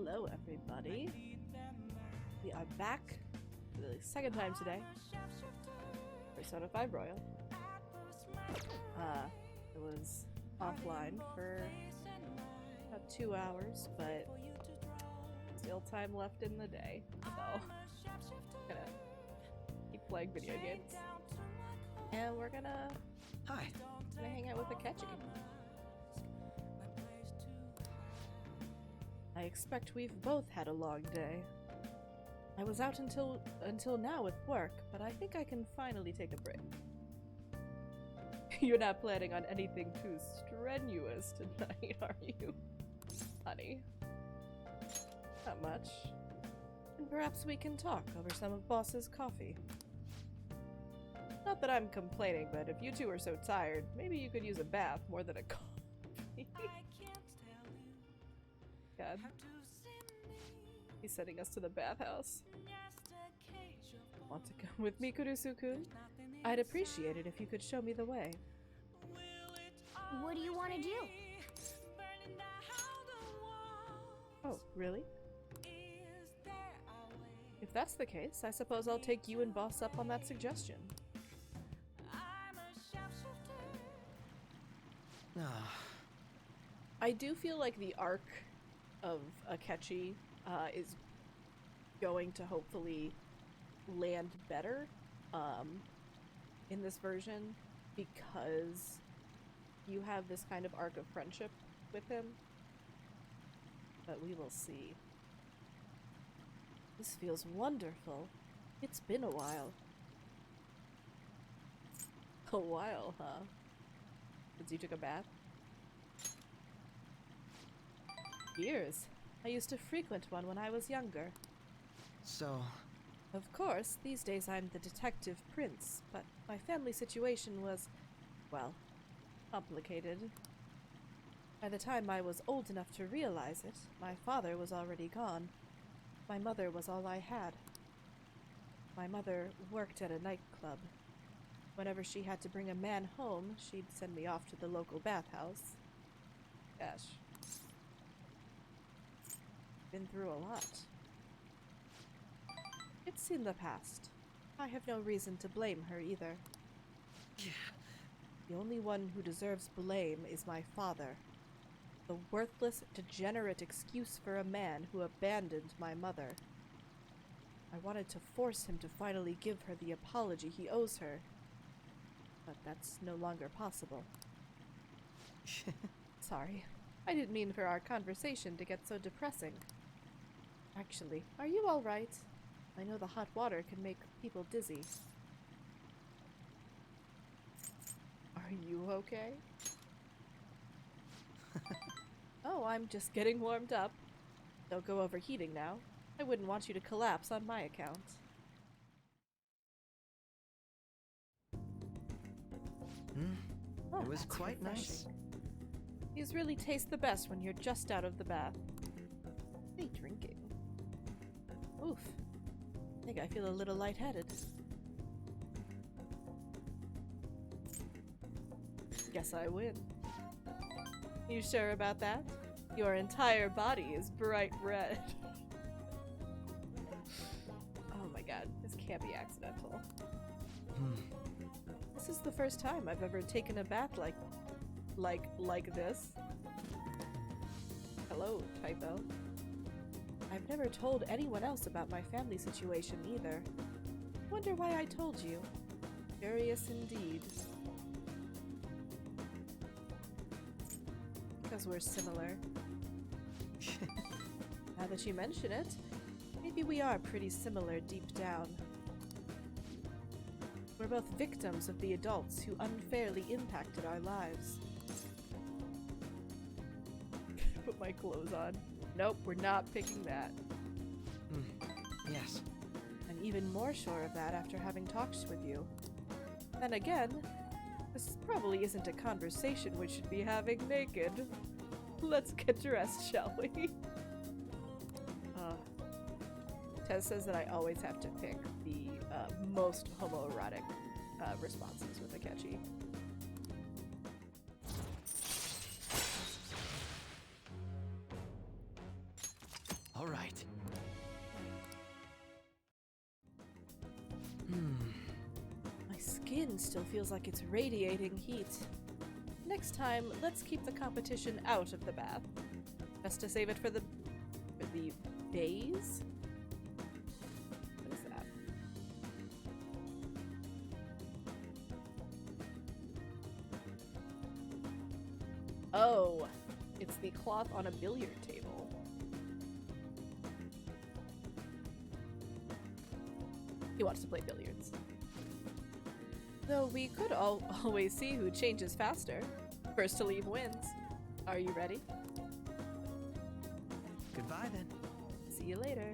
Hello, everybody. We are back for the second time today. Persona 5 Royal. It was offline for about 2 hours, but still time left in the day, so gonna keep playing video games. And we're gonna hang out with Akechi. I expect we've both had a long day. I was out until now with work, but I think I can finally take a break. You're not planning on anything too strenuous tonight, are you, honey? Not much. And perhaps we can talk over some of Boss's coffee. Not that I'm complaining, but if you two are so tired, maybe you could use a bath more than a coffee. God. He's sending us to the bathhouse. Want to come with me, Kurusu-kun? I'd appreciate it if you could show me the way. What do you want to do? Oh, really? If that's the case, I suppose I'll take you and Boss up on that suggestion. I do feel like the arc of Akechi is going to hopefully land better in this version because you have this kind of arc of friendship with him. But we will see. This feels wonderful. It's been a while. A while, huh? Since you took a bath? Years. I used to frequent one when I was younger. So... Of course, these days I'm the detective prince, but my family situation was, well, complicated. By the time I was old enough to realize it, my father was already gone. My mother was all I had. My mother worked at a nightclub. Whenever she had to bring a man home, she'd send me off to the local bathhouse. Gosh. Been through a lot. It's in the past. I have no reason to blame her either. The only one who deserves blame is my father. The worthless, degenerate excuse for a man who abandoned my mother. I wanted to force him to finally give her the apology he owes her. But that's no longer possible. Sorry. I didn't mean for our conversation to get so depressing. Actually, are you all right? I know the hot water can make people dizzy. Are you okay? Oh, I'm just getting warmed up. Don't go overheating now. I wouldn't want you to collapse on my account. Oh, it was quite nice. These really taste the best when you're just out of the bath. Hey, drinking. Oof. I think I feel a little lightheaded. Guess I win. You sure about that? Your entire body is bright red. Oh my god, this can't be accidental. This is the first time I've ever taken a bath like this. Hello, typo. I've never told anyone else about my family situation either. Wonder why I told you. Curious indeed. Because we're similar. Now that you mention it, maybe we are pretty similar deep down. We're both victims of the adults who unfairly impacted our lives. Put my clothes on. Nope, we're not picking that. Yes. I'm even more sure of that after having talked with you. Then again, this probably isn't a conversation we should be having naked. Let's get dressed, shall we? Tez says that I always have to pick the most homoerotic responses with Akechi. All skin still feels like it's radiating heat. Next time, let's keep the competition out of the bath. Best to save it for the bays? What is that? Oh, it's the cloth on a billiard table. He wants to play billiards. Though we could always see who changes faster. First to leave wins. Are you ready? Goodbye then. See you later.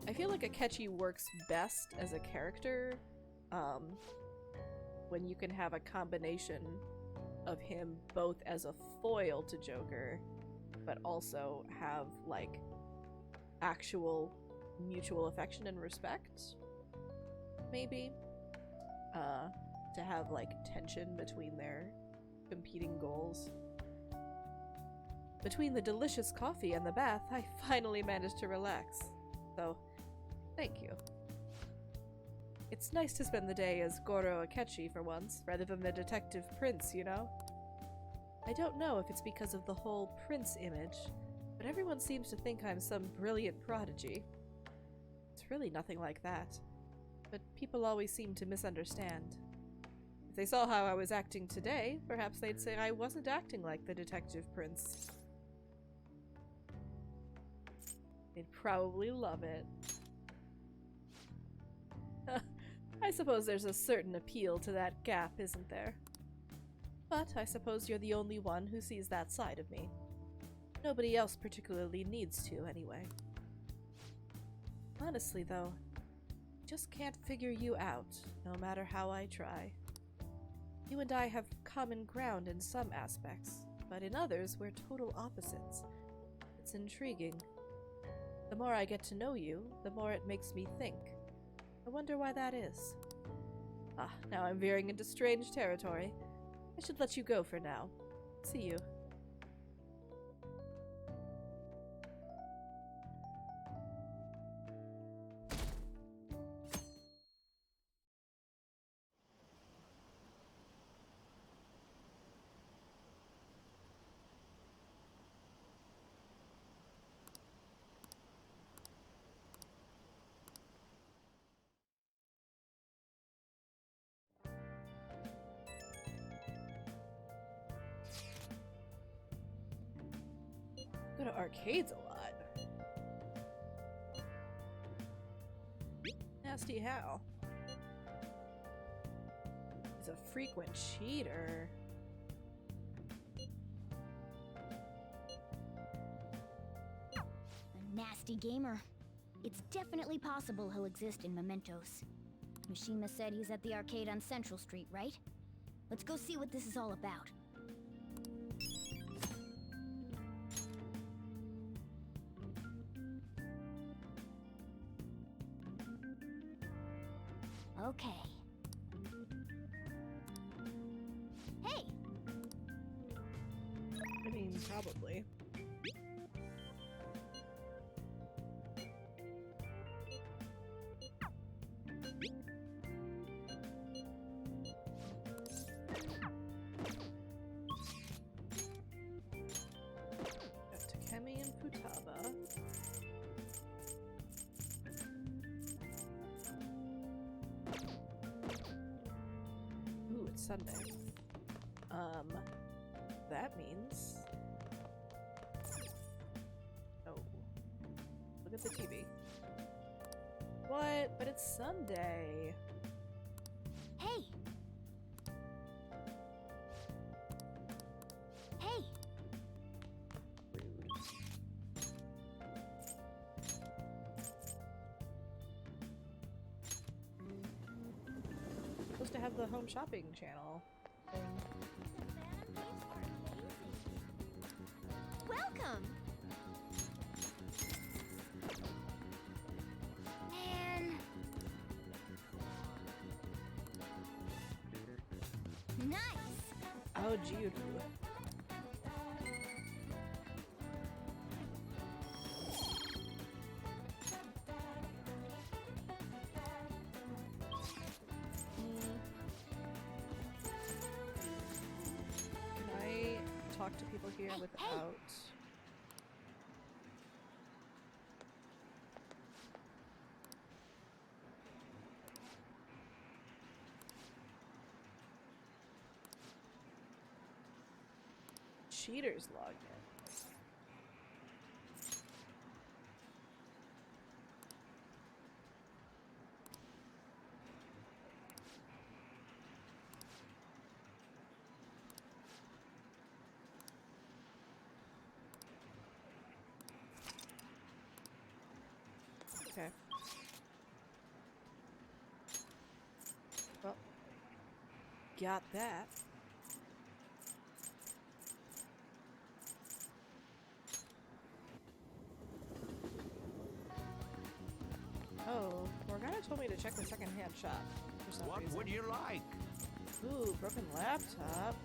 I feel like Akechi works best as a character when you can have a combination of him both as a foil to Joker, but also have like actual mutual affection and respect, maybe, to have like tension between their competing goals. Between the delicious coffee and the bath, I finally managed to relax. So, thank you. It's nice to spend the day as Goro Akechi for once, rather than the detective prince, you know? I don't know if it's because of the whole prince image, but everyone seems to think I'm some brilliant prodigy. It's really nothing like that. But people always seem to misunderstand. If they saw how I was acting today, perhaps they'd say I wasn't acting like the detective prince. They'd probably love it. I suppose there's a certain appeal to that gap, isn't there? But I suppose you're the only one who sees that side of me. Nobody else particularly needs to, anyway. Honestly, though, I just can't figure you out, no matter how I try. You and I have common ground in some aspects, but in others we're total opposites. It's intriguing. The more I get to know you, the more it makes me think. I wonder why that is. Ah, now I'm veering into strange territory. I should let you go for now. See you. Go to arcades a lot. Nasty Hal. He's a frequent cheater. A nasty gamer. It's definitely possible he'll exist in Mementos. Mishima said he's at the arcade on Central Street, right? Let's go see what this is all about. Okay. Hey! I mean, probably. Got Takemi and Futaba. Ooh, it's Sunday. That means... Oh. Look at the TV. What? But it's Sunday. Hey! Hey! Rude. Supposed to have the home shopping channel thing. Welcome! Man. Nice! Oh, Jude. talk to people here Hey, without... Cheaters login. Okay. Well, got that. Oh, Morgana told me to check the second-hand shop for some What reason. would you like? Ooh, broken laptop.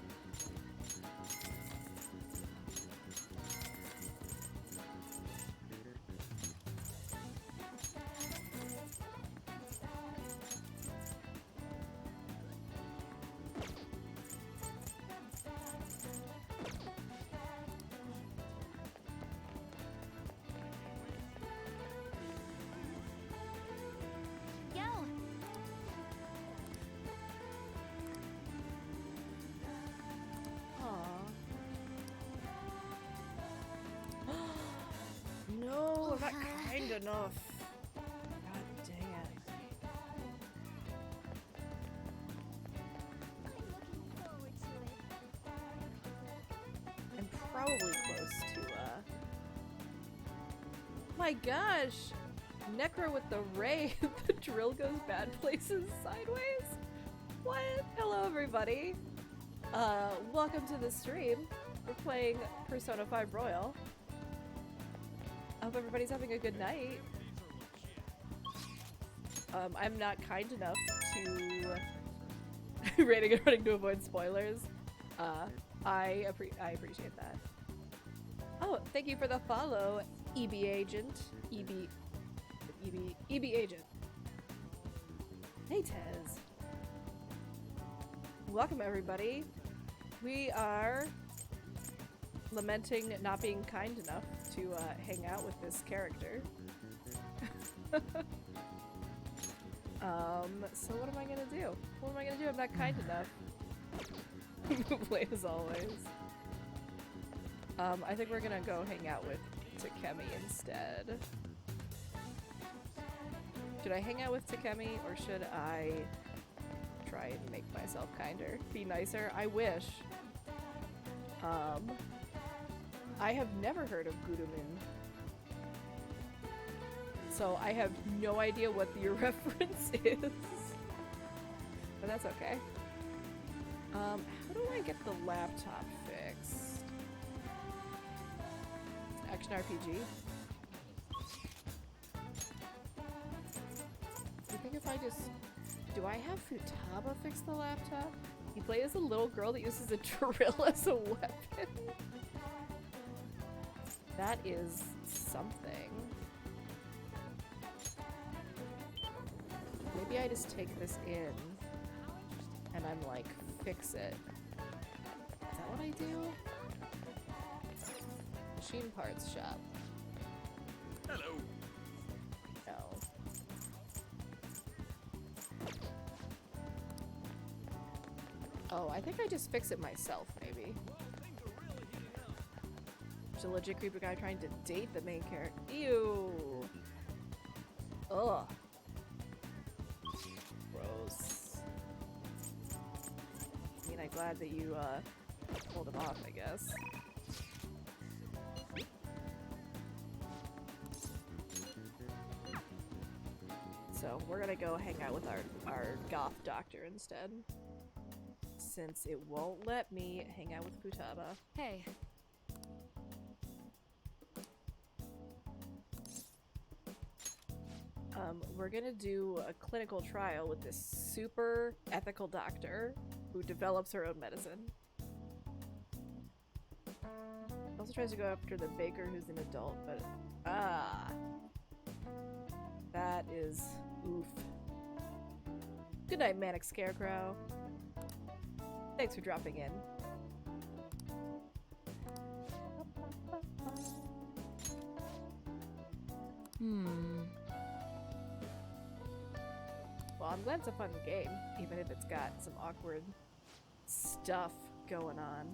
Yo! Aw. No, I'm not kind enough. God dang it. I'm probably close to, My gosh! Necro with the ray. The drill goes bad places sideways? What? Hello, everybody. Welcome to the stream. We're playing Persona 5 Royal. I hope everybody's having a good night. I'm not kind enough to rating and running to avoid spoilers. I appreciate that. Oh, thank you for the follow, EB Agent. EB Agent. Hey, Tez. Welcome, everybody. We are lamenting not being kind enough to hang out with this character. So what am I gonna do? What am I gonna do? I'm not kind enough. Play as always. I think we're gonna go hang out with Takemi instead. Should I hang out with Takemi, or should I try and make myself kinder? Be nicer? I wish. I have never heard of Gurumin. So I have no idea what your reference is. But that's okay. How do I get the laptop fixed? Action RPG? I think if I just... Do I have Futaba fix the laptop? You play as a little girl that uses a drill as a weapon? That is something. Maybe I just take this in and I'm like, fix it. Is that what I do? Machine parts shop. Hello. No. Oh, I think I just fix it myself, maybe. There's a legit creeper guy trying to date the main character. Ew. Ugh. Gross. I mean, I'm glad that you, pulled him off, I guess. So, we're gonna go hang out with our goth doctor instead. Since it won't let me hang out with Futaba. Hey. We're gonna do a clinical trial with this super ethical doctor who develops her own medicine. Also tries to go after the baker who's an adult, but that is oof. Good night, Manic Scarecrow. Thanks for dropping in. Well, I'm glad it's a fun game, even if it's got some awkward stuff going on.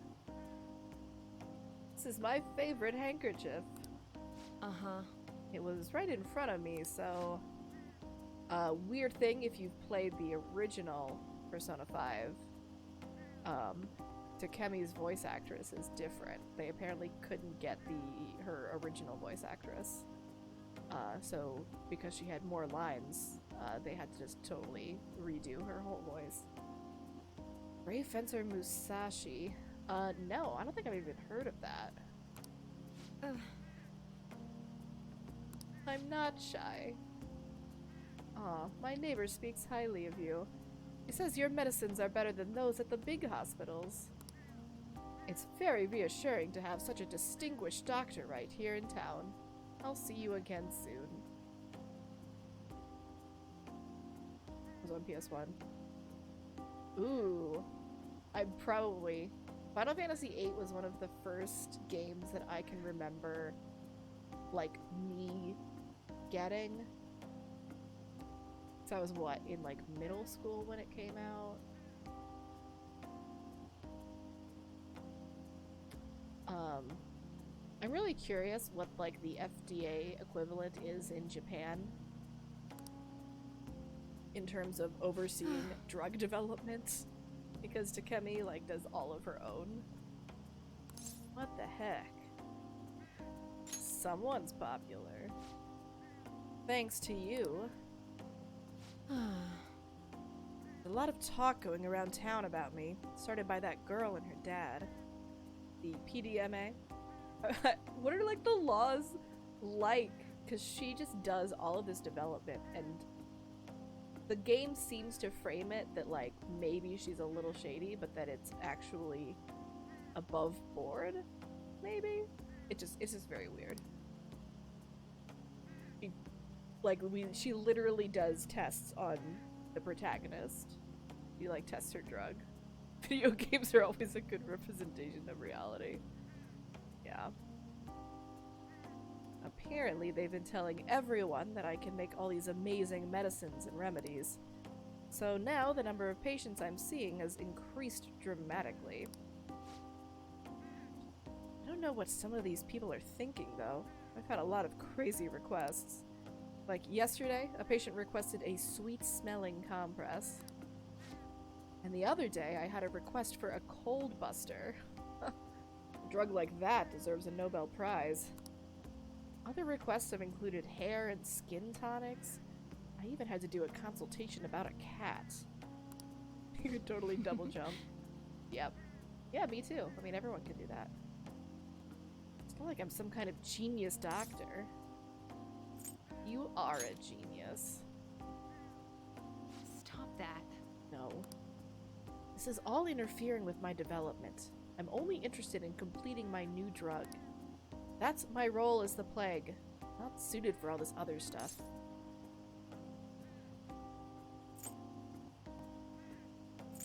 This is my favorite handkerchief. Uh-huh. It was right in front of me, so... weird thing, if you've played the original Persona 5, Takemi's voice actress is different. They apparently couldn't get her original voice actress. So, because she had more lines, they had to just totally redo her whole voice. Brave Fencer Musashi. No, I don't think I've even heard of that. I'm not shy. Aw, my neighbor speaks highly of you. He says your medicines are better than those at the big hospitals. It's very reassuring to have such a distinguished doctor right here in town. I'll see you again soon. It was on PS1. Ooh. Final Fantasy VIII was one of the first games that I can remember, like, me getting. So I was, what, in, like, middle school when it came out? I'm really curious what, like, the FDA equivalent is in Japan in terms of overseeing drug development, because Takemi, like, does all of her own. What the heck? Someone's popular. Thanks to you. There's a lot of talk going around town about me, started by that girl and her dad. The PDMA. What are, like, the laws like? Because she just does all of this development, and the game seems to frame it that, like, maybe she's a little shady, but that it's actually above board, maybe? It's just very weird. She literally does tests on the protagonist. She, like, tests her drug. Video games are always a good representation of reality. Yeah. Apparently, they've been telling everyone that I can make all these amazing medicines and remedies. So now the number of patients I'm seeing has increased dramatically. I don't know what some of these people are thinking, though. I've had a lot of crazy requests. Like yesterday, a patient requested a sweet-smelling compress. And the other day, I had a request for a cold buster. A drug like that deserves a Nobel Prize. Other requests have included hair and skin tonics. I even had to do a consultation about a cat. You could totally double jump. Yep. Yeah, me too. I mean, everyone can do that. It's not like I'm some kind of genius doctor. You are a genius. Stop that. No. This is all interfering with my development. I'm only interested in completing my new drug. That's my role as the plague. Not suited for all this other stuff.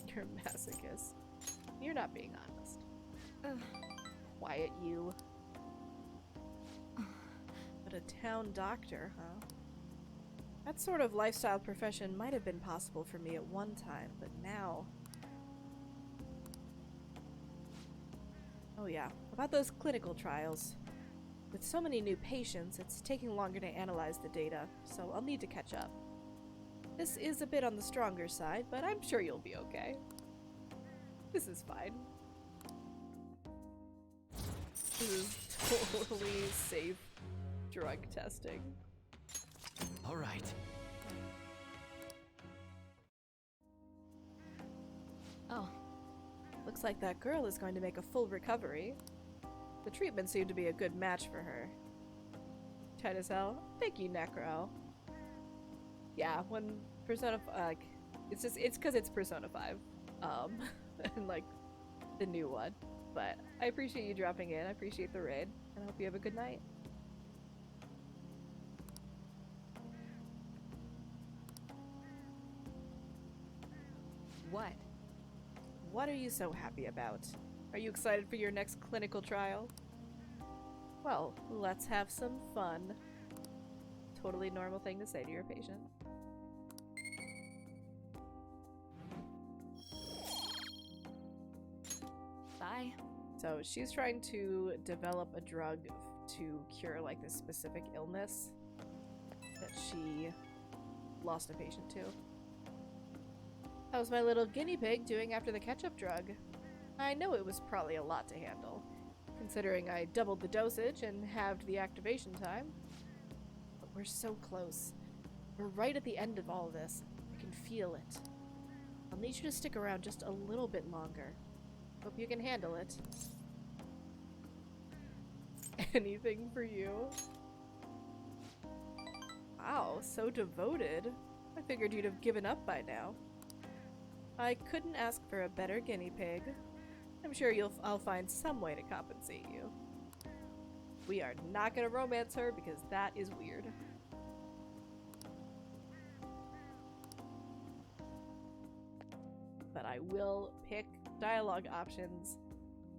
You're a masochist. You're not being honest. Quiet, you. But a town doctor, huh? That sort of lifestyle profession might have been possible for me at one time, but now... Oh yeah, about those clinical trials. With so many new patients, it's taking longer to analyze the data, so I'll need to catch up. This is a bit on the stronger side, but I'm sure you'll be okay. This is fine. This is totally safe drug testing. All right. Oh, Looks like that girl is going to make a full recovery. The treatment seemed to be a good match for her. Tight as hell. Thank you, Necro. Yeah, when Persona it's because it's Persona 5. And like the new one. But I appreciate you dropping in. I appreciate the raid, and I hope you have a good night. What? What are you so happy about? Are you excited for your next clinical trial? Well, let's have some fun. totally normal thing to say to your patient. Bye. So she's trying to develop a drug to cure like this specific illness that she lost a patient to. How's my little guinea pig doing after the ketchup drug? I know it was probably a lot to handle, considering I doubled the dosage and halved the activation time. But we're so close. We're right at the end of all this. I can feel it. I'll need you to stick around just a little bit longer. Hope you can handle it. Anything for you? Wow, so devoted. I figured you'd have given up by now. I couldn't ask for a better guinea pig. I'm sure I'll find some way to compensate you. We are not gonna romance her because that is weird. But I will pick dialogue options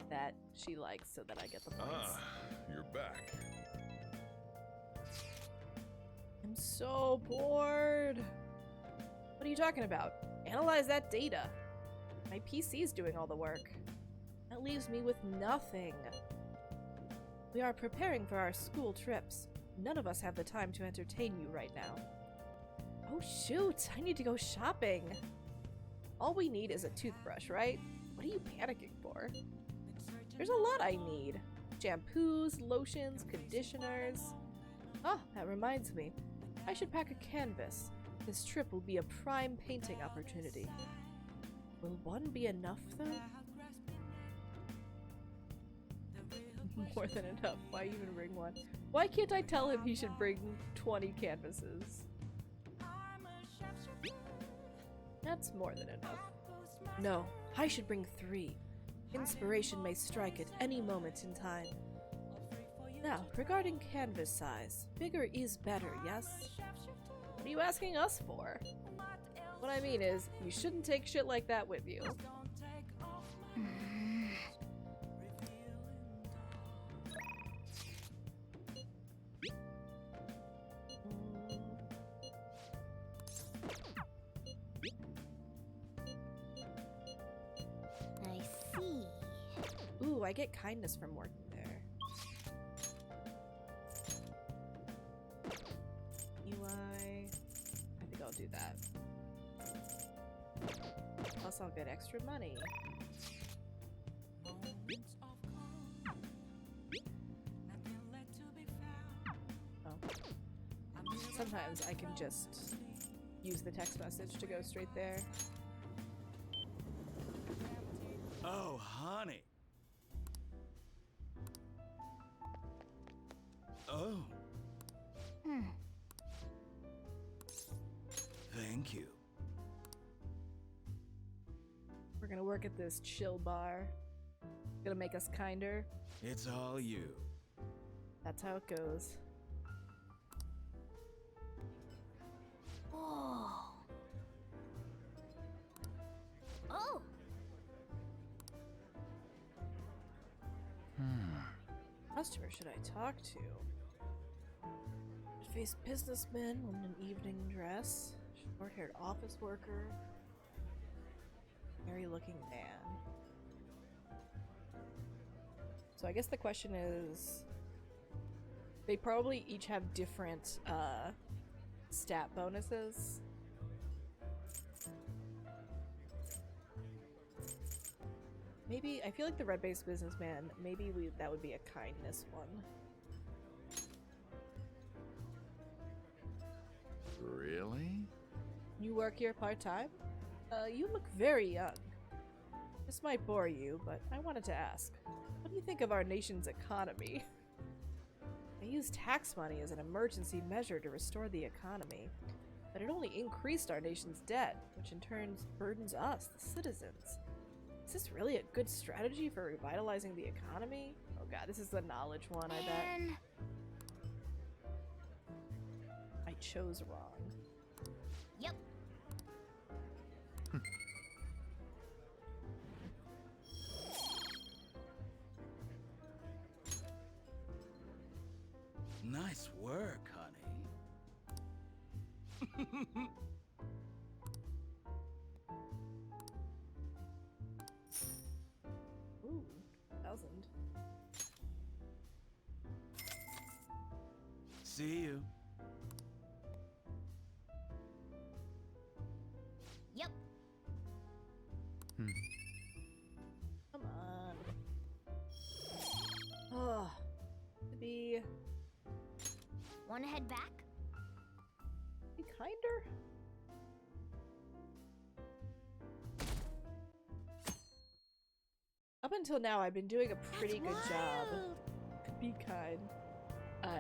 that she likes so that I get the points. Ah, you're back. I'm so bored. What are you talking about? Analyze that data. My PC's doing all the work. That leaves me with nothing. We are preparing for our school trips. None of us have the time to entertain you right now. Oh shoot, I need to go shopping. All we need is a toothbrush, right? What are you panicking for? There's a lot I need. Shampoos, lotions, conditioners. Oh, that reminds me. I should pack a canvas. This trip will be a prime painting opportunity. Will one be enough, though? More than enough. Why even bring one? Why can't I tell him he should bring 20 canvases? That's more than enough. No, I should bring 3. Inspiration may strike at any moment in time. Now, regarding canvas size, bigger is better, yes? What are you asking us for? What I mean is, you shouldn't take shit like that with you. I see. Ooh, I get kindness from working there. UI. I think I'll do that. Plus I'll get extra money. Oh. Sometimes I can just use the text message to go straight there. Oh, honey. Oh, thank you. We're gonna work at this chill bar. Gonna make us kinder. It's all you. That's how it goes. Whoa. Oh. Customer should I talk to? Face businessman in an evening dress. Short-haired office worker. Merry-looking man. So I guess the question is, they probably each have different stat bonuses. Maybe, I feel like the red-based businessman, maybe that would be a kindness one. Really? You work here part-time? You look very young. This might bore you, but I wanted to ask, what do you think of our nation's economy? They use tax money as an emergency measure to restore the economy, but it only increased our nation's debt, which in turn burdens us, the citizens. Is this really a good strategy for revitalizing the economy? Oh god, this is the knowledge one, I bet. Man. I chose wrong. Yep. Nice work, honey. Ooh, 1,000. See you. Yep. Come on. Oh, to be Wanna head back? kinder. Up until now, I've been doing a pretty good job. Wild. Be kind.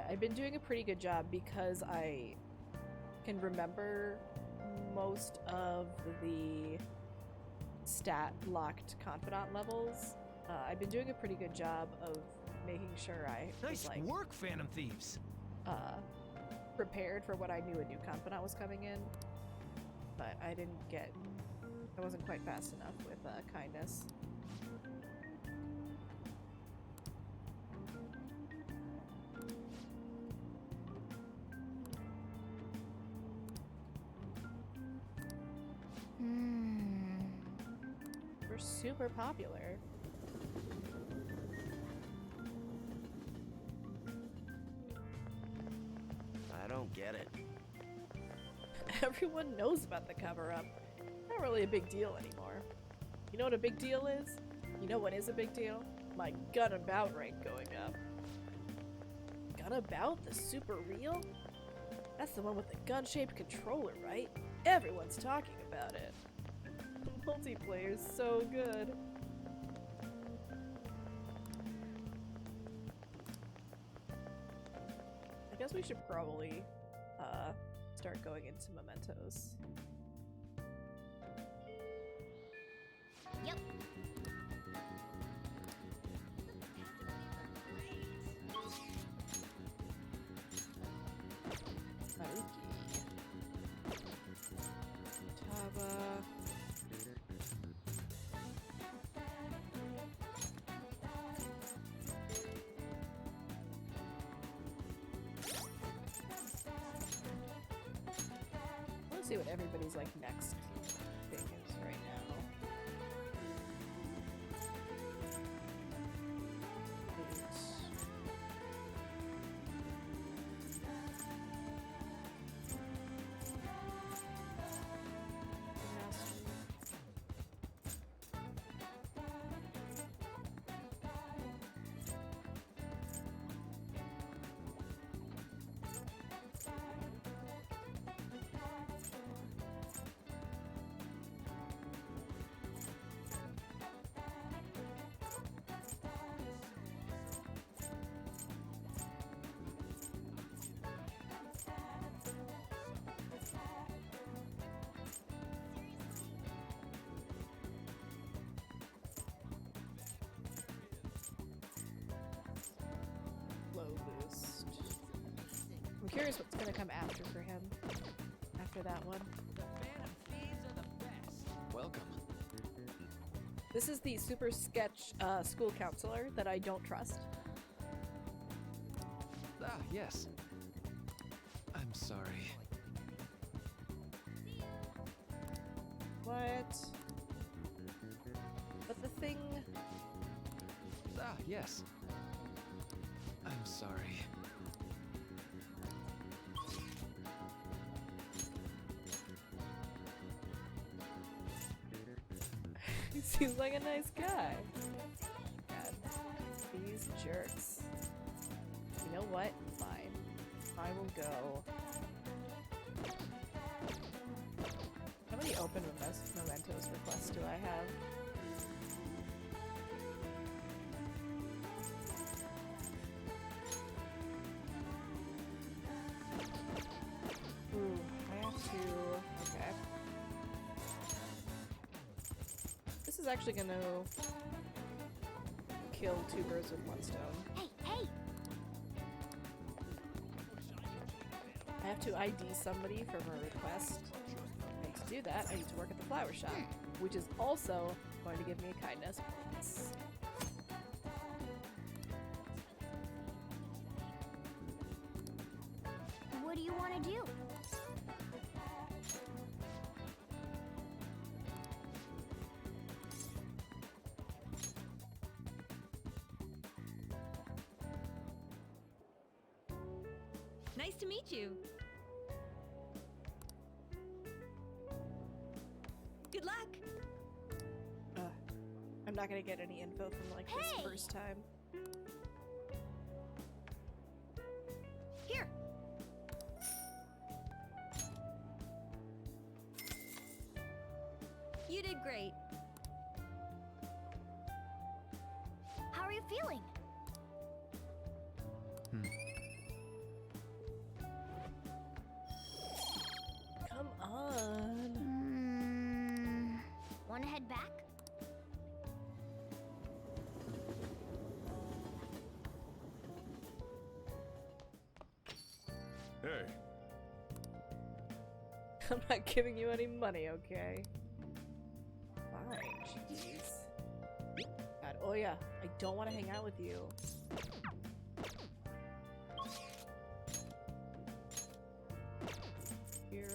I've been doing a pretty good job because I can remember most of the stat-locked confidant levels. I've been doing a pretty good job of making sure I was, Nice like, work, Phantom Thieves. prepared for when I knew a new confidant was coming in. But I wasn't quite fast enough with kindness. We're super popular. I don't get it. Everyone knows about the cover-up. Not really a big deal anymore. You know what a big deal is? You know what is a big deal? My gun about rank going up. Gun about? The super real? That's the one with the gun-shaped controller, right? Everyone's talking about it. The multiplayer's so good. I guess we should probably start going into mementos. Yep. Haruki. Taba. Let's see what everybody's like next thing is right now. Low boost. I'm curious what's gonna come after for him. After that one. Welcome. This is the super sketch school counselor that I don't trust. Ah, yes. I'm sorry. What? But the thing... Ah, yes. I'm sorry. He seems like a nice guy. God, these jerks. You know what? Fine. I will go. How many open mementos requests do I have? Ooh, I have to... Okay. This is actually gonna kill two birds with one stone. Hey, hey! I have to ID somebody from a request. And to do that, I need to work at the flower shop, which is also going to give me a kindness bonus. What do you want to do? Nice to meet you. Good luck. I'm not gonna get any info from like this Hey! first time. Here. You did great. How are you feeling? Come on. Wanna head back? Hey, I'm not giving you any money, okay? Fine, jeez. God, oh yeah, I don't want to hang out with you. Hero.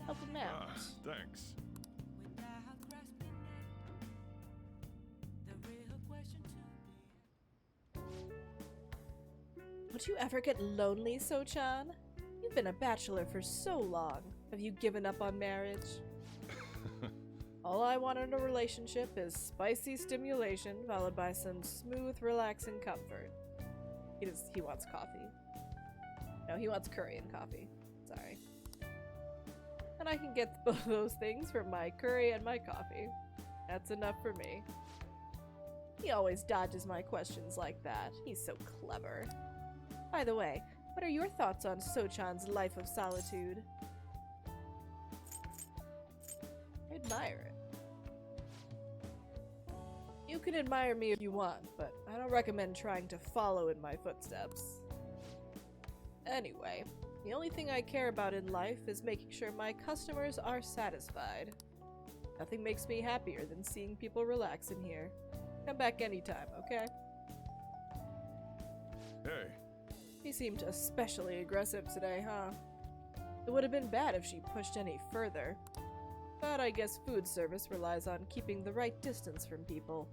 Help him out. thanks. Would you ever get lonely, So-chan? You've been a bachelor for so long. Have you given up on marriage? All I want in a relationship is spicy stimulation followed by some smooth, relaxing comfort. He wants coffee. No, he wants curry and coffee. Sorry. And I can get both those things from my curry and my coffee. That's enough for me. He always dodges my questions like that. He's so clever. By the way, what are your thoughts on So-chan's life of solitude? I admire it. You can admire me if you want, but I don't recommend trying to follow in my footsteps. Anyway, the only thing I care about in life is making sure my customers are satisfied. Nothing makes me happier than seeing people relax in here. Come back anytime, okay? Hey, He seemed especially aggressive today, huh? It would have been bad if she pushed any further. But I guess food service relies on keeping the right distance from people.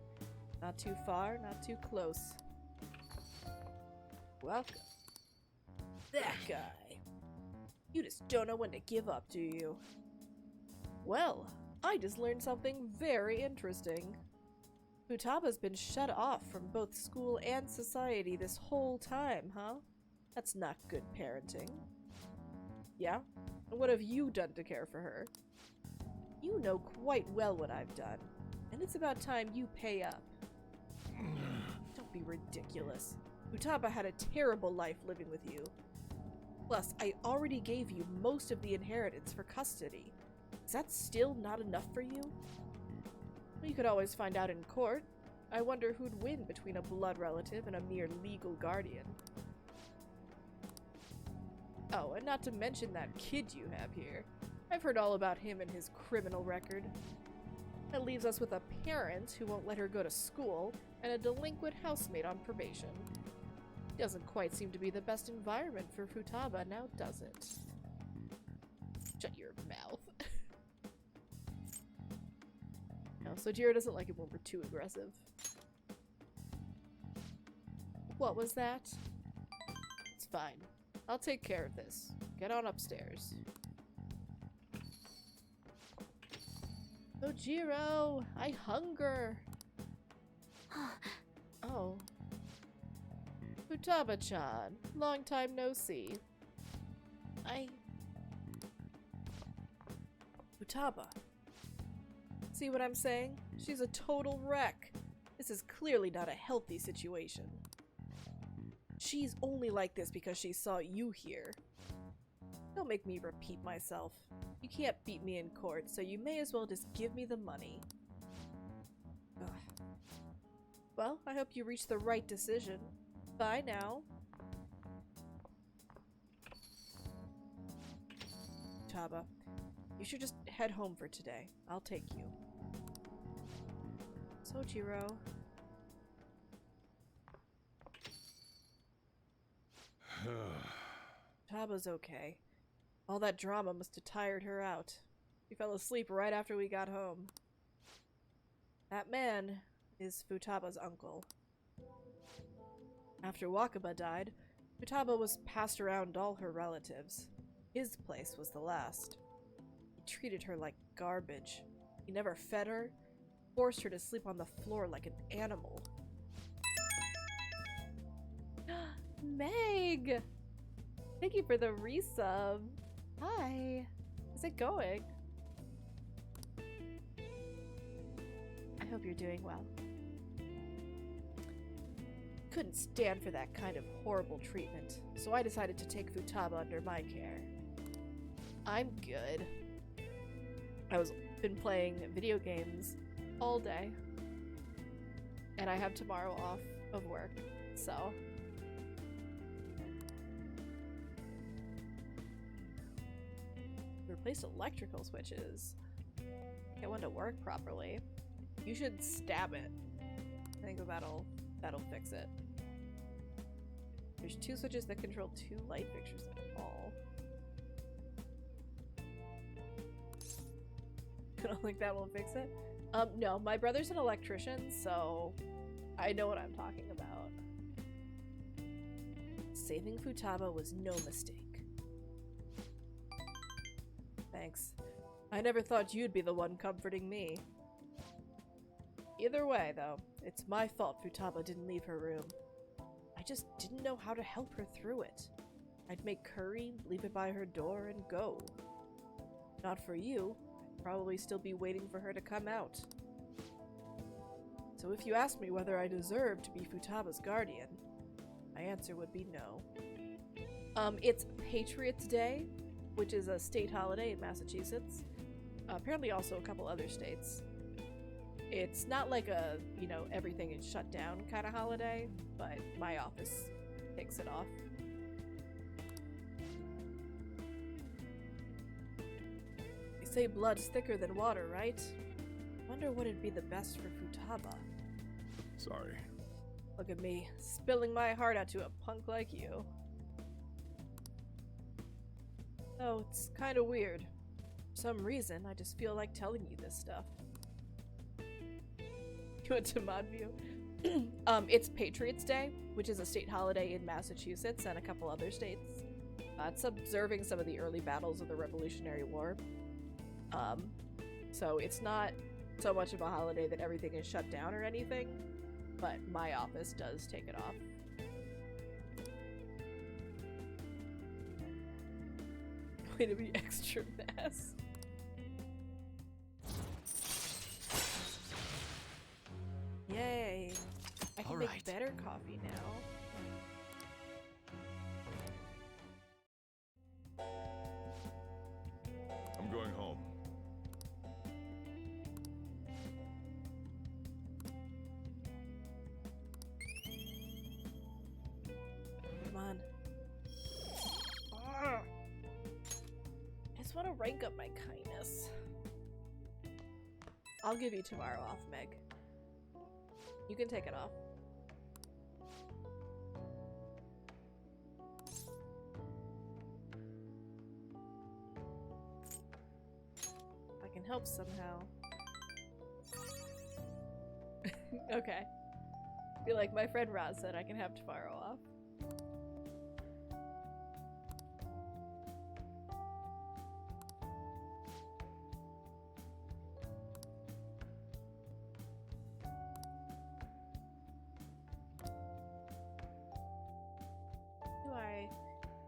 Not too far, not too close. Welcome. That guy. You just don't know when to give up, do you? Well, I just learned something very interesting. Futaba's been shut off from both school and society this whole time, huh? That's not good parenting. Yeah? And what have you done to care for her? You know quite well what I've done, and it's about time you pay up. Don't be ridiculous. Futaba had a terrible life living with you. Plus, I already gave you most of the inheritance for custody. Is that still not enough for you? You could always find out in court. I wonder who'd win between a blood relative and a mere legal guardian. Oh, and not to mention that kid you have here. I've heard all about him and his criminal record. That leaves us with a parent who won't let her go to school and a delinquent housemate on probation. Doesn't quite seem to be the best environment for Futaba, now does it? Shut your mouth. No, Sojiro doesn't like it when we're too aggressive. What was that? It's fine. I'll take care of this. Get on upstairs. Sojiro, I hunger. Oh. Futaba-chan, long time no see. Futaba. See what I'm saying? She's a total wreck. This is clearly not a healthy situation. She's only like this because she saw you here. Don't make me repeat myself. You can't beat me in court, so you may as well just give me the money. Ugh. Well, I hope you reach the right decision. Bye now. Futaba, you should just head home for today. I'll take you. Sojiro. Futaba's okay. All that drama must have tired her out. She fell asleep right after we got home. That man is Futaba's uncle. After Wakaba died, Futaba was passed around all her relatives. His place was the last. He treated her like garbage. He never fed her, forced her to sleep on the floor like an animal. Meg! Thank you for the resub. Hi. How's it going? I hope you're doing well. Couldn't stand for that kind of horrible treatment, so I decided to take Futaba under my care. I'm good. Been playing video games all day, and I have tomorrow off of work, so replace electrical switches. Get one to work properly. You should stab it. I think that'll fix it. There's 2 switches that control 2 light fixtures in the wall. I don't think that will fix it. No, my brother's an electrician, so I know what I'm talking about. Saving Futaba was no mistake. Thanks. I never thought you'd be the one comforting me. Either way, though, it's my fault Futaba didn't leave her room. I just didn't know how to help her through it. I'd make curry, leave it by her door, and go. Not for you, I'd probably still be waiting for her to come out. So if you ask me whether I deserve to be Futaba's guardian, my answer would be no. It's Patriots' Day, which is a state holiday in Massachusetts. Apparently also a couple other states. It's not like a, everything is shut down kind of holiday, but my office takes it off. They say blood's thicker than water, right? Wonder what would be the best for Futaba. Sorry. Look at me, spilling my heart out to a punk like you. Oh, it's kind of weird. For some reason, I just feel like telling you this stuff. You went to Monview? It's Patriots' Day, which is a state holiday in Massachusetts and a couple other states. It's observing some of the early battles of the Revolutionary War. So it's not so much of a holiday that everything is shut down or anything, but my office does take it off. Way to be extra mass. Yay! I can make better coffee now. I'm going home. Come on. I just want to rank up my kindness. I'll give you tomorrow off, Meg. You can take it off. If I can help somehow. Okay. I feel like my friend Raz said I can have tomorrow off.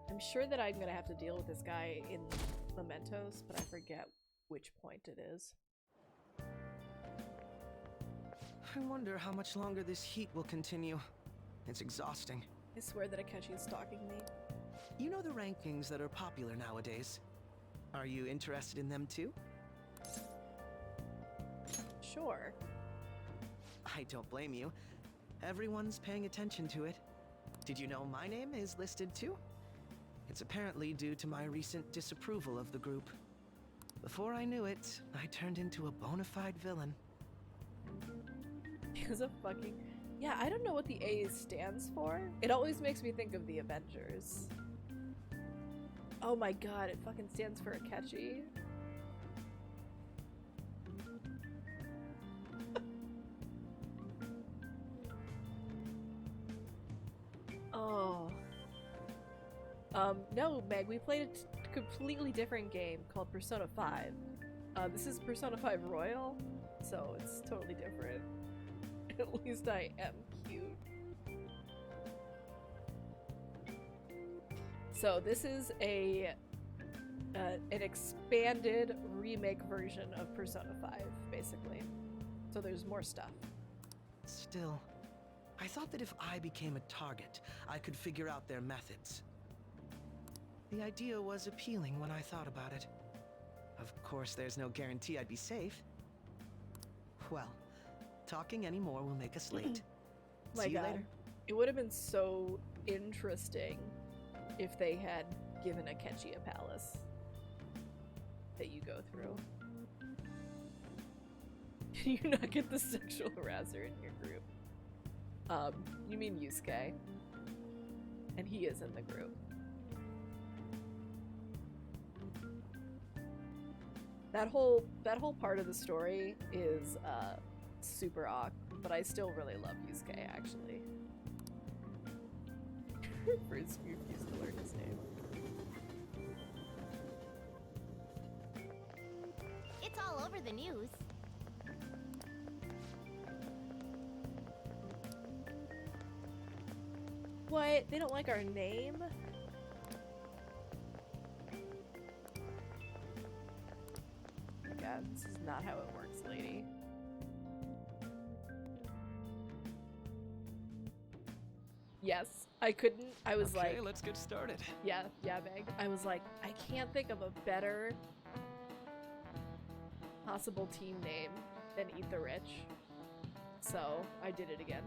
I'm sure that I'm gonna have to deal with this guy in Mementos, but I forget which point it is. I wonder how much longer this heat will continue. It's exhausting. I swear that Akechi is stalking me. You know the rankings that are popular nowadays? Are you interested in them too? Sure. I don't blame you. Everyone's paying attention to it. Did you know my name is listed too? It's apparently due to my recent disapproval of the group. Before I knew it, I turned into a bona fide villain. Because of fucking Yeah, I don't know what the A stands for. It always makes me think of the Avengers. Oh my god, it fucking stands for Akechi. Oh. No, Meg, we played a completely different game called Persona 5. This is Persona 5 Royal, so it's totally different. At least I am cute. So this is an expanded remake version of Persona 5, basically. So there's more stuff. Still, I thought that if I became a target, I could figure out their methods. The idea was appealing when I thought about it. Of course, there's no guarantee I'd be safe. Well, talking anymore will make us late. My See you God. later. It would have been so interesting if they had given Akechi a palace that you go through. Can you not get the sexual harasser in your group? You mean Yusuke. And he is in the group. That whole part of the story is super awkward, but I still really love Yusuke actually. Bruce refused to learn his name. It's all over the news. What? They don't like our name? Oh my god, this is not how it works, lady. Yes, I couldn't. I was Okay, like, let's get started. yeah, Meg. I was like, I can't think of a better possible team name than Eat the Rich. So I did it again.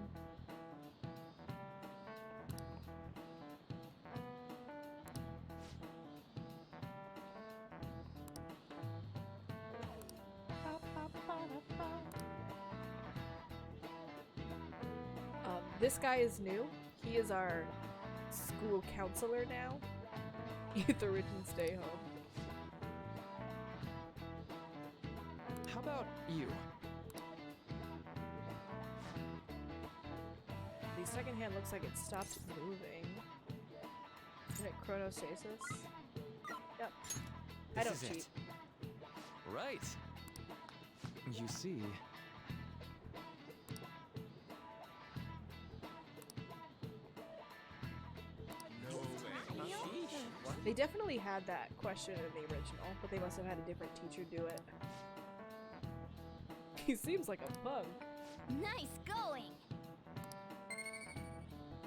This guy is new. He is our school counselor now. Eat the Rich and stay home. How about you? The second hand looks like it stopped moving. Isn't it chronostasis? Yep. I This don't is cheat. it. Right. You see, They definitely had that question in the original, but they must have had a different teacher do it. He seems like a punk. Nice going!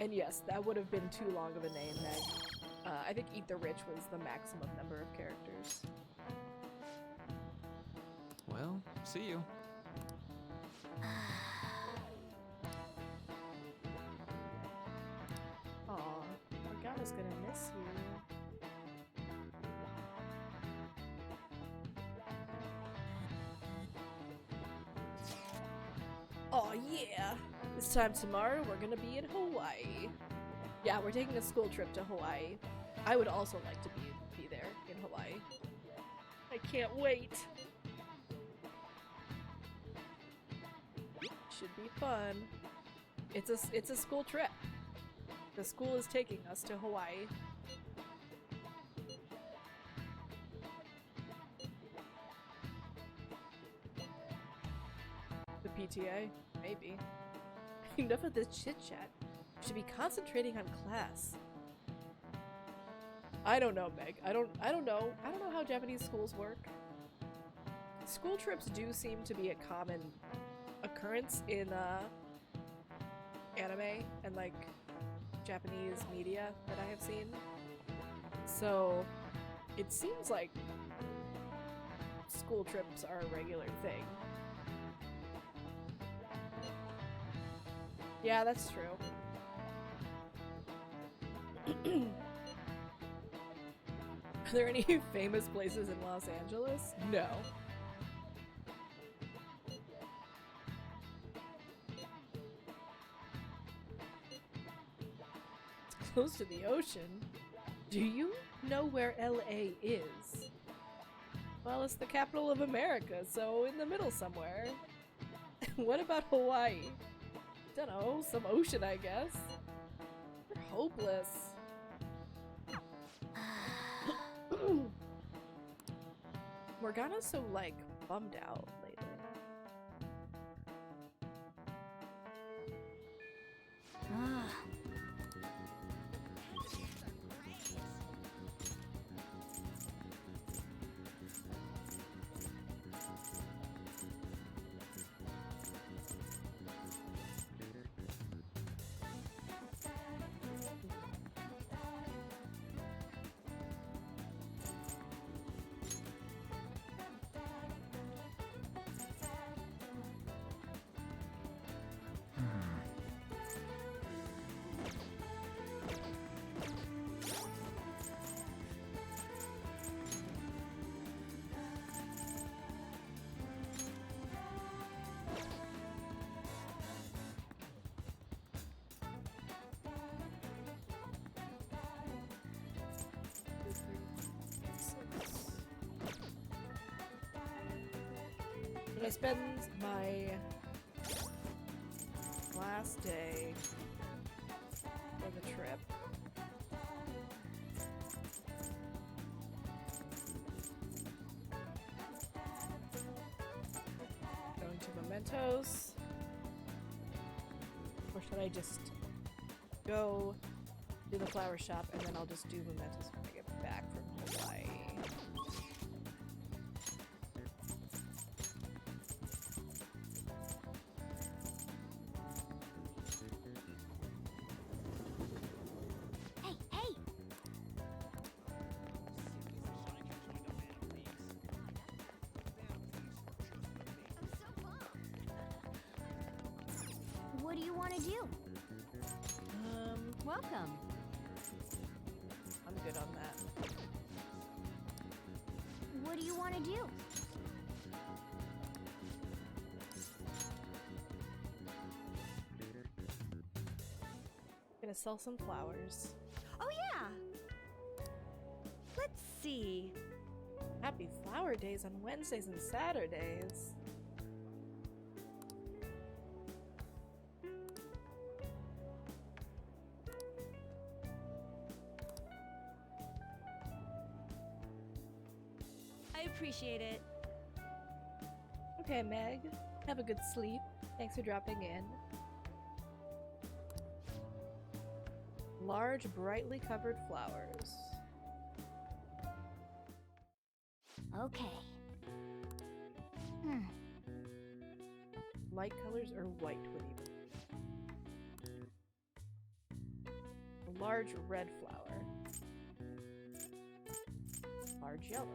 And yes, that would have been too long of a name, Meg. I think Eat the Rich was the maximum number of characters. well, see you. Aw, Morgana's gonna miss you. Oh yeah! This time tomorrow we're gonna be in Hawaii. Yeah, we're taking a school trip to Hawaii. I would also like to be there in Hawaii. I can't wait. Should be fun. It's a school trip. The school is taking us to Hawaii. The PTA? Maybe. Enough of this chit-chat. We should be concentrating on class. I don't know, Meg. I don't know. I don't know how Japanese schools work. School trips do seem to be a common occurrence in anime and like Japanese media that I have seen. So it seems like school trips are a regular thing. Yeah, that's true. Are there any famous places in Los Angeles? No. close to the ocean. Do you know where LA is? Well, it's the capital of America, so in the middle somewhere. What about Hawaii? Dunno, some ocean, I guess. You're hopeless. Morgana's so, like, bummed out lately. Ah. I spend my last day for the trip going to Mementos, or should I just go do the flower shop and then I'll just do Mementos when I get back from Hawaii? Hey, hey! What do you want to do? Welcome. I'm good on that. What do you want to do? Gonna sell some flowers. Oh, yeah. Let's see. Happy flower days on Wednesdays and Saturdays. I appreciate it. Okay, Meg. Have a good sleep. Thanks for dropping in. Large, brightly covered flowers. Okay. Hmm. Light colors or white would even. A large red flower. Large yellow.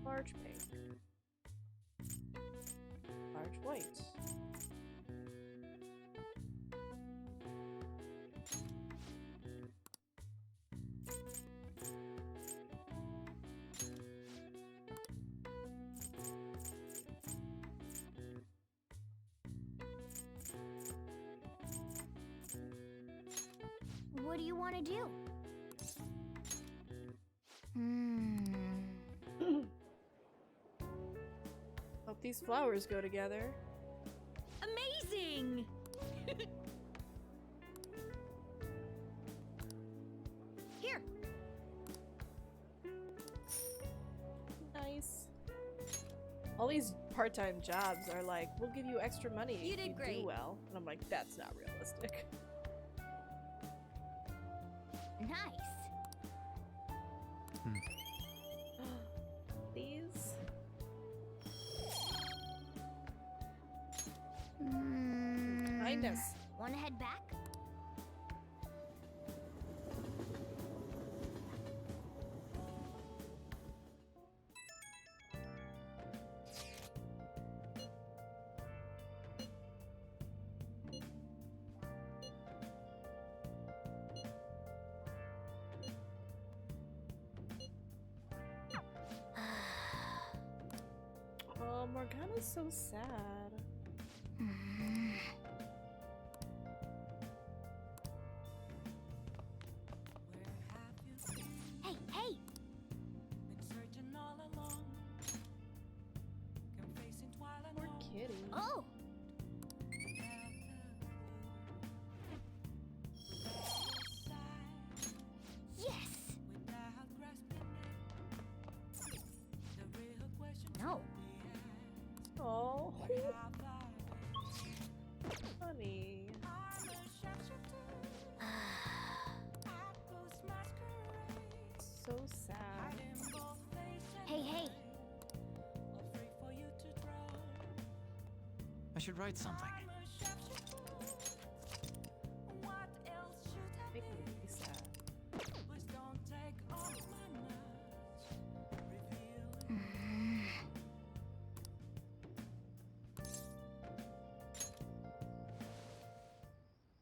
Large pink. Large white. What do you want to do? Hmm. Hope these flowers go together. Amazing! Here. Nice. All these part-time jobs are like, we'll give you extra money You if did you great. do well. And I'm like, that's not realistic. Nice. These? Kindness. Want to head back? Oh, Morgana's so sad. should write something. Making me sad.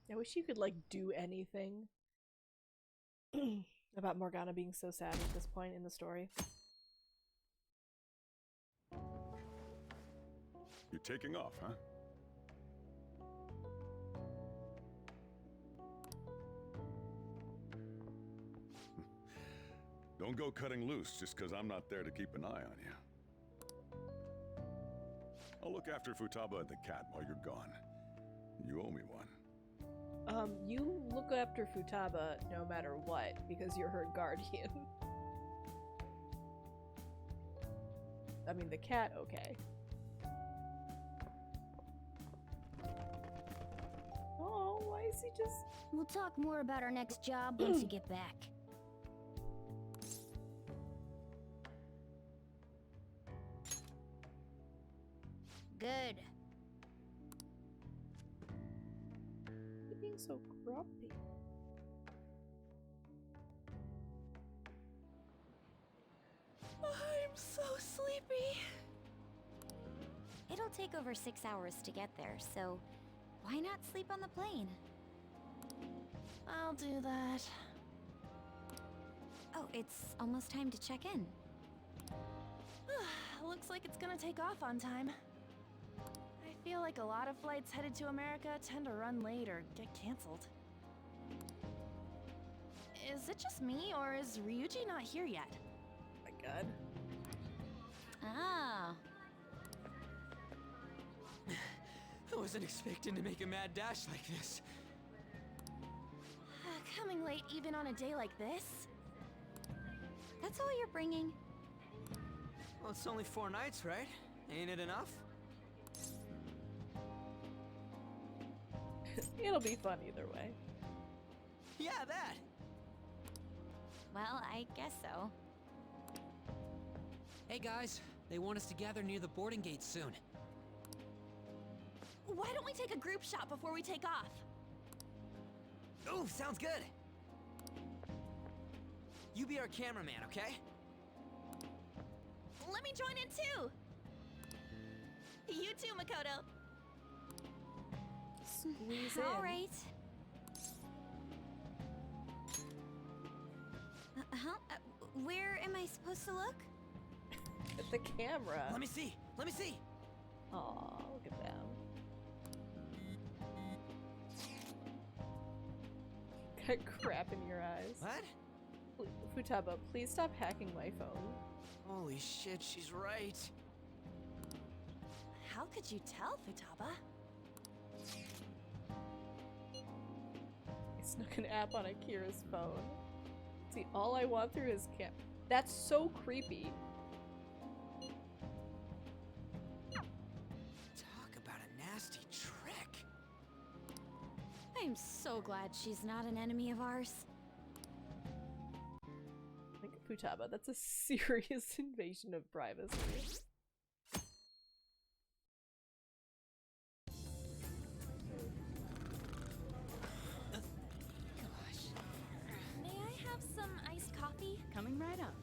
I wish you could like do anything about Morgana being so sad at this point in the story. You're taking off, huh? Don't go cutting loose just because I'm not there to keep an eye on you. I'll look after Futaba and the cat while you're gone. You owe me one. You look after Futaba no matter what, because you're her guardian. I mean, the cat, okay. Oh, why is he just... We'll talk more about our next job once you get back. Good. You're being so grumpy. I'm so sleepy. It'll take over 6 hours to get there, so why not sleep on the plane? I'll do that. Oh, it's almost time to check in. Looks like it's gonna take off on time. I feel like a lot of flights headed to America tend to run late or get canceled. Is it just me, or is Ryuji not here yet? Oh my god. Ah. I wasn't expecting to make a mad dash like this. Coming late even on a day like this? That's all you're bringing? Well, it's only 4 nights, right? Ain't it enough? It'll be fun either way. Yeah, that. Well, I guess so. Hey guys, they want us to gather near the boarding gate soon. Why don't we take a group shot before we take off? Ooh, sounds good. You be our cameraman, okay? Let me join in too! You too, Makoto! Squeeze in. All right. Where am I supposed to look? At the camera. Let me see. Let me see. Aw, look at them. Got crap in your eyes. What? Futaba, please stop hacking my phone. Holy shit, she's right. How could you tell, Futaba? I snuck an app on Akira's phone. See, all I want through his cam. That's so creepy. Talk about a nasty trick. I'm so glad she's not an enemy of ours. Like Futaba, that's a serious invasion of privacy. May I have some iced coffee? Coming right up.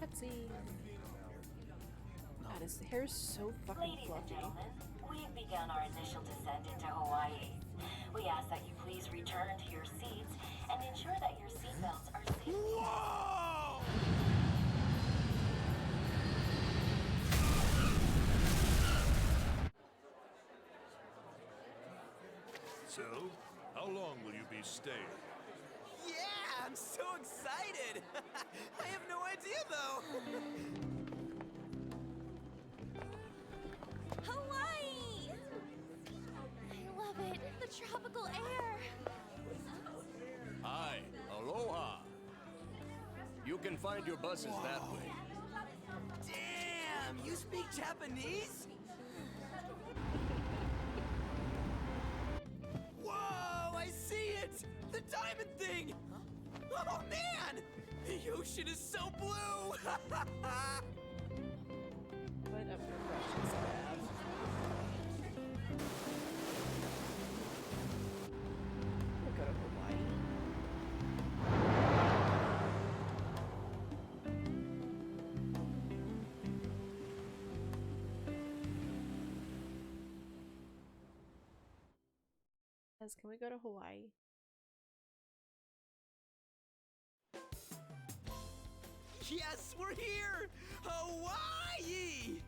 Pepsi. God, his hair's so fucking Ladies and fluffy. gentlemen, we've begun our initial descent into Hawaii. We ask that you please return to your seats and ensure that your seatbelts are safe. Whoa! So, how long will you be staying? Yeah, I'm so excited. I have no idea though. Hawaii! I love it. The tropical air. Hi, aloha. You can find your buses that way. Damn, you speak Japanese? Whoa, I see it! The diamond thing! Oh man! The ocean is so blue! But of impressions I have. We'll go to Hawaii. Yes, can we go to Hawaii? Yes, we're here! Hawaii!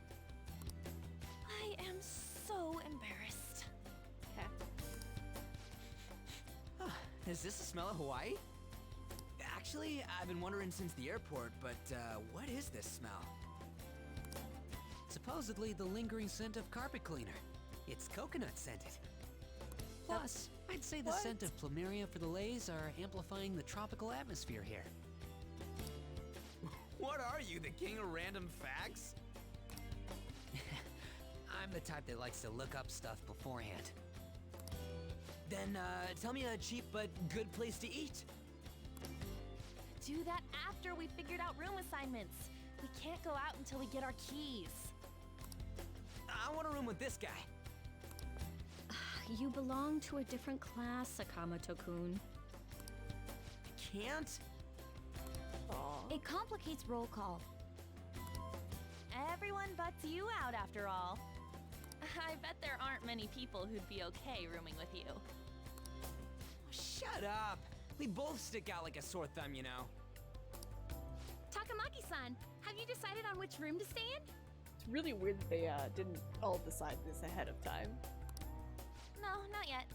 I am so embarrassed. Okay. Is this the smell of Hawaii? Actually, I've been wondering since the airport, but what is this smell? Supposedly the lingering scent of carpet cleaner. It's coconut scented. Plus, I'd say the scent of plumeria for the lays are amplifying the tropical atmosphere here. What are you, the king of random facts? I'm the type that likes to look up stuff beforehand. Then, tell me a cheap but good place to eat. Do that after we figured out room assignments. We can't go out until we get our keys. I want a room with this guy. You belong to a different class, Sakamoto-kun. I can't? Aww. It complicates roll call. Everyone butts you out after all. I bet there aren't many people who'd be okay rooming with you. Shut up! We both stick out like a sore thumb, you know. Takamaki-san, have you decided on which room to stay in? It's really weird that they didn't all decide this ahead of time. No, not yet.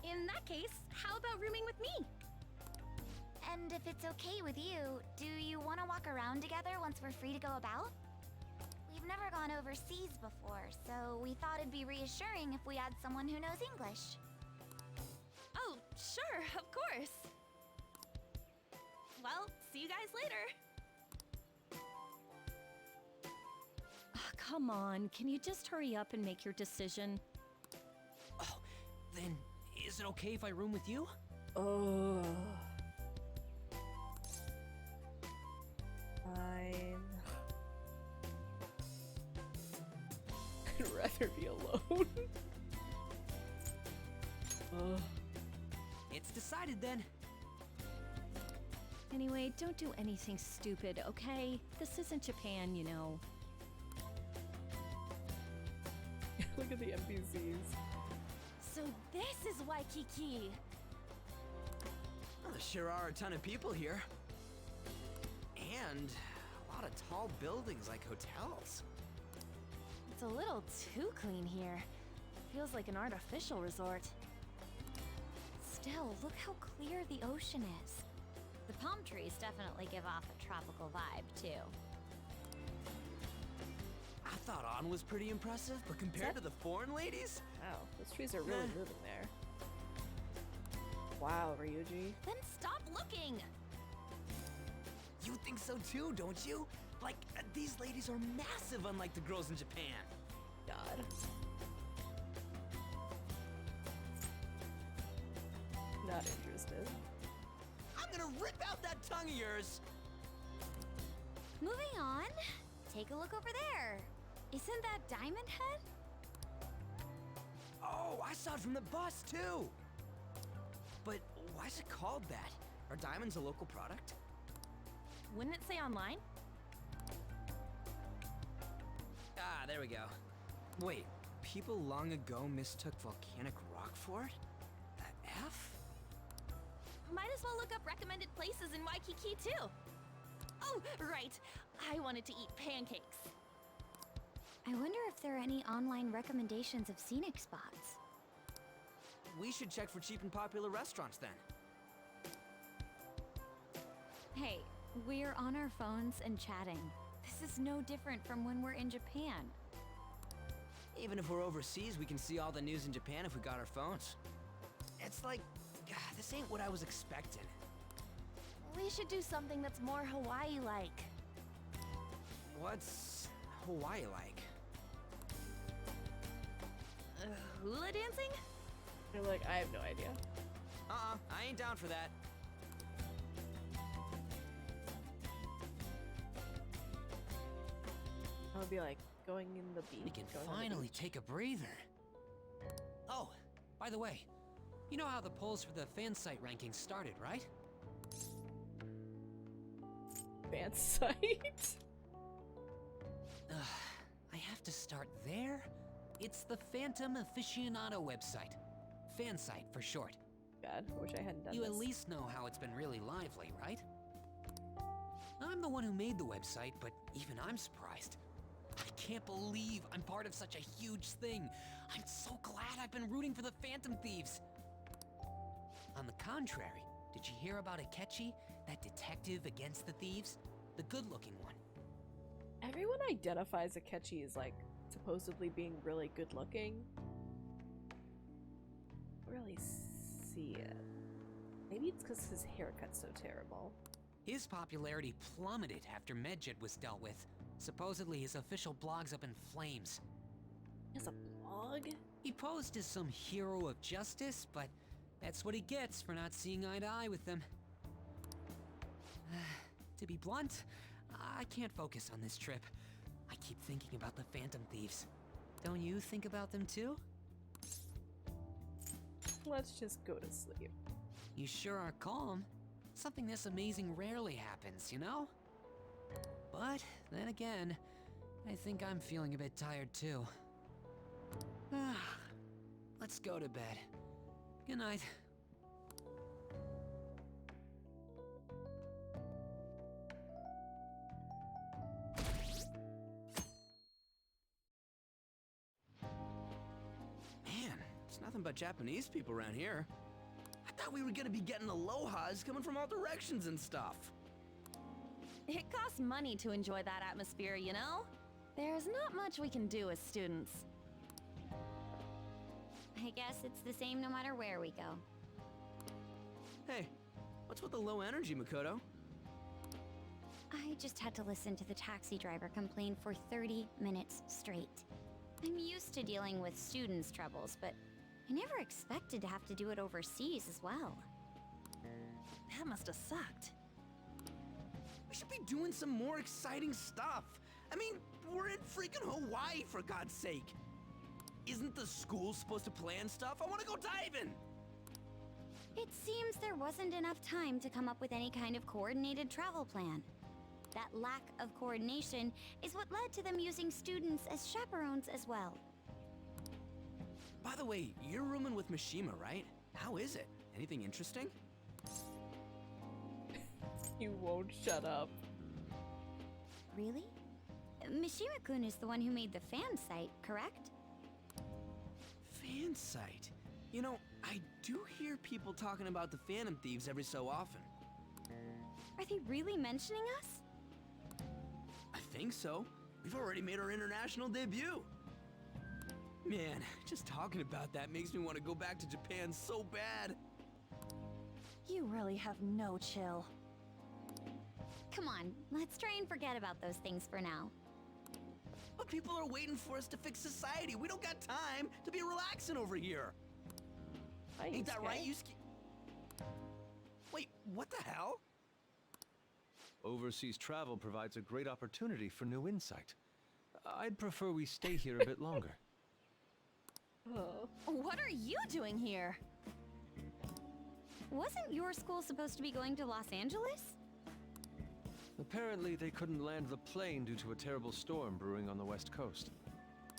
In that case, how about rooming with me? And if it's okay with you, do you want to walk around together once we're free to go about? We've never gone overseas before, so we thought it'd be reassuring if we had someone who knows English. Oh, sure, of course. Well, see you guys later. Come on, can you just hurry up and make your decision? Oh, then is it okay if I room with you? Oh. Fine. I'd rather be alone. Ugh. It's decided then. Anyway, don't do anything stupid, okay? This isn't Japan, you know. Look at the NPCs. So this is Waikiki. Well, there sure are a ton of people here. And a lot of tall buildings like hotels. It's a little too clean here. Feels like an artificial resort. Still, look how clear the ocean is. The palm trees definitely give off a tropical vibe, too. I thought On was pretty impressive, but compared to the foreign ladies? Wow, those trees are really moving there. Wow, Ryuji. Then stop looking! You think so too, don't you? Like, these ladies are massive unlike the girls in Japan. God. Not interested. I'm gonna rip out that tongue of yours! Moving on. Take a look over there. Isn't that Diamond Head? Oh, I saw it from the bus too! But why is it called that? Are diamonds a local product? Wouldn't it say online? Ah, there we go. Wait, people long ago mistook volcanic rock for it? The F? Might as well look up recommended places in Waikiki too. Oh, right. I wanted to eat pancakes. I wonder if there are any online recommendations of scenic spots. We should check for cheap and popular restaurants then. Hey, we're on our phones and chatting. This is no different from when we're in Japan. Even if we're overseas, we can see all the news in Japan if we got our phones. It's like, this ain't what I was expecting. We should do something that's more Hawaii-like. What's Hawaii like? Hula dancing? You're like, I have no idea. I ain't down for that. I'll be like going in the beach. We can going on the finally beach. take a breather. Oh, by the way, you know how the polls for the fan site rankings started, right? Fan site. I have to start there? It's the Phantom Aficionado website. Fan site for short. God, I wish I hadn't done You this. at least know how it's been really lively, right? I'm the one who made the website, but even I'm surprised. I can't believe I'm part of such a huge thing. I'm so glad I've been rooting for the Phantom Thieves. On the contrary, did you hear about Akechi, that detective against the thieves? The good-looking one. Everyone identifies Akechi as like supposedly being really good looking. I don't really see it. Maybe it's because his haircut's so terrible. His popularity plummeted after Medjed was dealt with. Supposedly his official blog's up in flames. He has a blog? He posed as some hero of justice, but that's what he gets for not seeing eye to eye with them. To be blunt, I can't focus on this trip. I keep thinking about the Phantom Thieves. Don't you think about them too? Let's just go to sleep. You sure are calm. Something this amazing rarely happens, you know? But then again, I think I'm feeling a bit tired too. Let's go to bed. Good night. Man, it's nothing but Japanese people around here. I thought we were gonna be getting alohas coming from all directions and stuff. It costs money to enjoy that atmosphere, you know? There's not much we can do as students. I guess it's the same no matter where we go. Hey, what's with the low energy, Makoto? I just had to listen to the taxi driver complain for 30 minutes straight. I'm used to dealing with students' troubles, but I never expected to have to do it overseas as well. That must have sucked. We should be doing some more exciting stuff. I mean, we're in freaking Hawaii, for God's sake. Isn't the school supposed to plan stuff? I want to go diving! It seems there wasn't enough time to come up with any kind of coordinated travel plan. That lack of coordination is what led to them using students as chaperones as well. By the way, you're rooming with Mishima, right? How is it? Anything interesting? You won't shut up. Really? Mishima-kun is the one who made the fan site, correct? Fan site? You know, I do hear people talking about the Phantom Thieves every so often. Are they really mentioning us? I think so. We've already made our international debut. Man, just talking about that makes me want to go back to Japan so bad. You really have no chill. Come on, let's try and forget about those things for now. But people are waiting for us to fix society. We don't got time to be relaxing over here. Hi, Ain't that Yusuke. right, Yusuke? Wait, what the hell? Overseas travel provides a great opportunity for new insight. I'd prefer we stay here a bit longer. Oh. What are you doing here? Wasn't your school supposed to be going to Los Angeles? Apparently, they couldn't land the plane due to a terrible storm brewing on the west coast.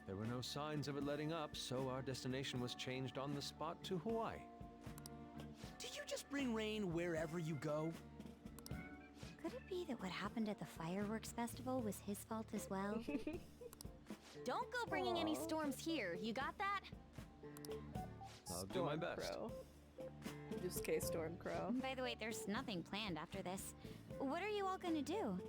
There were no signs of it letting up, so our destination was changed on the spot to Hawaii. Did you just bring rain wherever you go? Could it be that what happened at the fireworks festival was his fault as well? Don't go bringing any storms here, you got that? I'll do my best. Stormcrow. Yusuke Stormcrow. By the way, there's nothing planned after this. What are you all gonna do?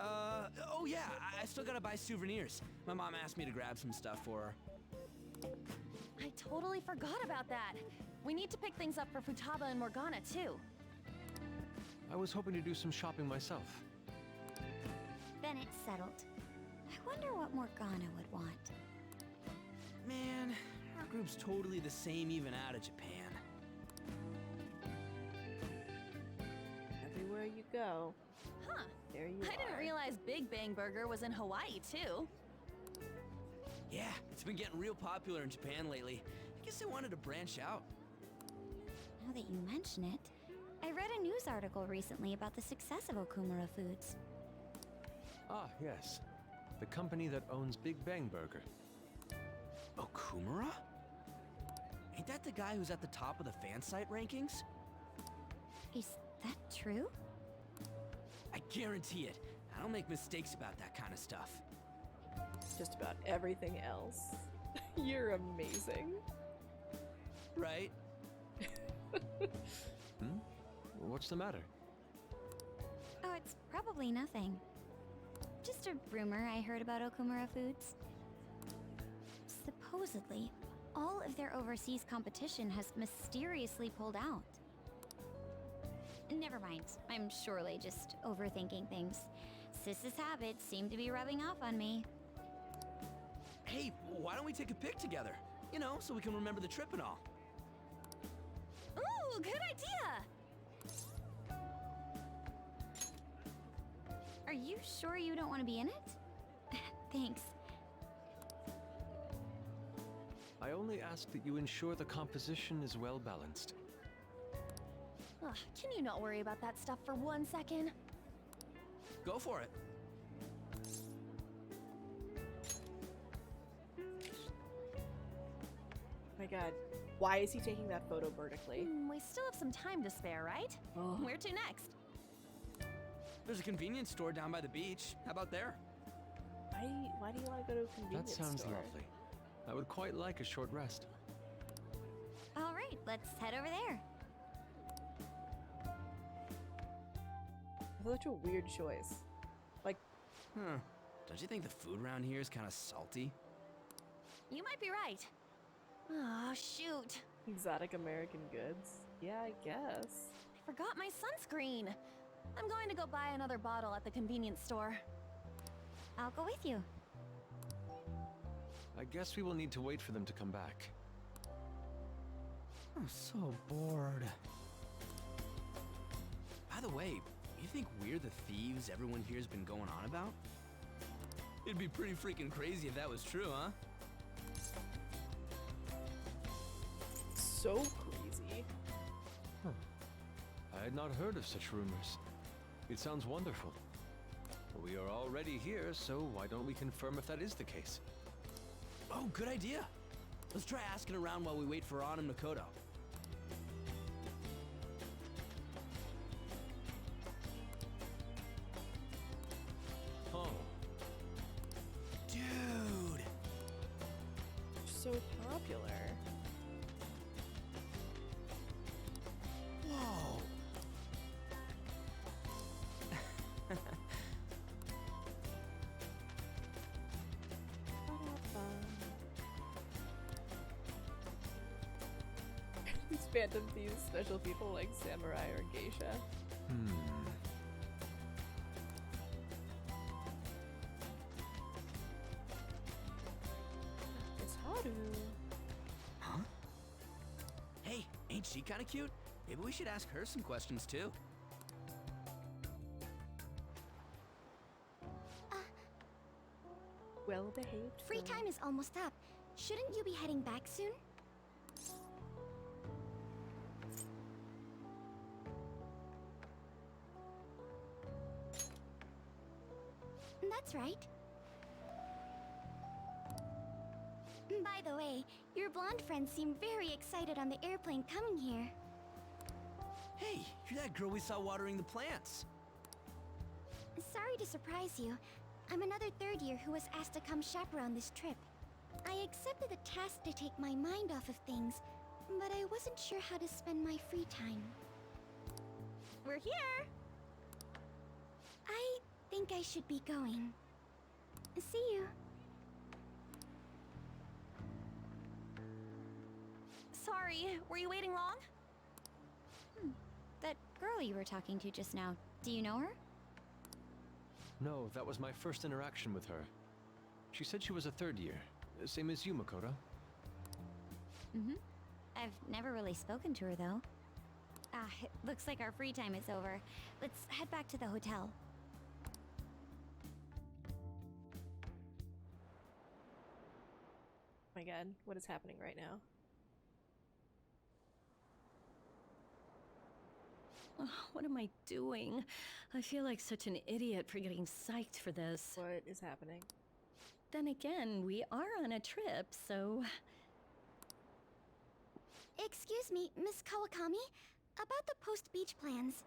Oh yeah, I still gotta buy souvenirs. My mom asked me to grab some stuff for her. I totally forgot about that. We need to pick things up for Futaba and Morgana, too. I was hoping to do some shopping myself. Then it's settled. I wonder what Morgana would want. Man, our group's totally the same even out of Japan. Everywhere you go, Huh. there you I didn't are. realize realized Big Bang Burger was in Hawaii, too. Yeah, it's been getting real popular in Japan lately. I guess they wanted to branch out. Now that you mention it, I read a news article recently about the success of Okumura Foods. Ah, yes. The company that owns Big Bang Burger. Okumura? Ain't that the guy who's at the top of the fan site rankings? Is that true? I guarantee it. I don't make mistakes about that kind of stuff. Just about everything else. You're amazing. Right? What's the matter? Oh, it's probably nothing. Just a rumor I heard about Okumura Foods. Supposedly, all of their overseas competition has mysteriously pulled out. Never mind, I'm surely just overthinking things. Sis's habits seem to be rubbing off on me. Hey, why don't we take a pic together? You know, so we can remember the trip and all. Ooh, good idea! Are you sure you don't want to be in it? Thanks. I only ask that you ensure the composition is well balanced. Ugh, can you not worry about that stuff for 1 second? Go for it. My god, why is he taking that photo vertically? We still have some time to spare, right? Oh. Where to next? There's a convenience store down by the beach. How about there? Why do you want to go to a convenience That sounds store? lovely. I would quite like a short rest. All right, let's head over there. Such a weird choice. Like, Huh. Don't you think the food around here is kind of salty? You might be right. Oh, shoot. exotic American goods? Yeah, I guess. I forgot my sunscreen. I'm going to go buy another bottle at the convenience store. I'll go with you. I guess we will need to wait for them to come back. I'm so bored. By the way, you think we're the thieves everyone here's been going on about? It'd be pretty freaking crazy if that was true, huh? So crazy. I had not heard of such rumors. It sounds wonderful. We are already here, so why don't we confirm if that is the case? Oh, good idea. Let's try asking around while we wait for An and Makoto. Oh, Dude! So popular. Whoa! These Phantom Thieves special people like samurai or geisha. It's Haru. Huh? Hey, ain't she kinda cute? Maybe we should ask her some questions too. Well behaved. Free time is almost up. Shouldn't you be heading back soon? That's right. By the way, your blonde friends seem very excited on the airplane coming here. Hey, you're that girl we saw watering the plants. Sorry to surprise you. I'm another third year who was asked to come chaperone this trip. I accepted the task to take my mind off of things, but I wasn't sure how to spend my free time. We're here! I think I should be going. See you. Sorry, were you waiting long? That girl you were talking to just now, do you know her? no, that was my first interaction with her. She said she was a third year, same as you, Makoto. Mm-hmm. I've never really spoken to her, though. It looks like our free time is over. Let's head back to the hotel. my god, what is happening right now? Oh, what am I doing? I feel like such an idiot for getting psyched for this. What is happening? Then again, we are on a trip, so... Excuse me, Miss Kawakami. About the post-beach plans.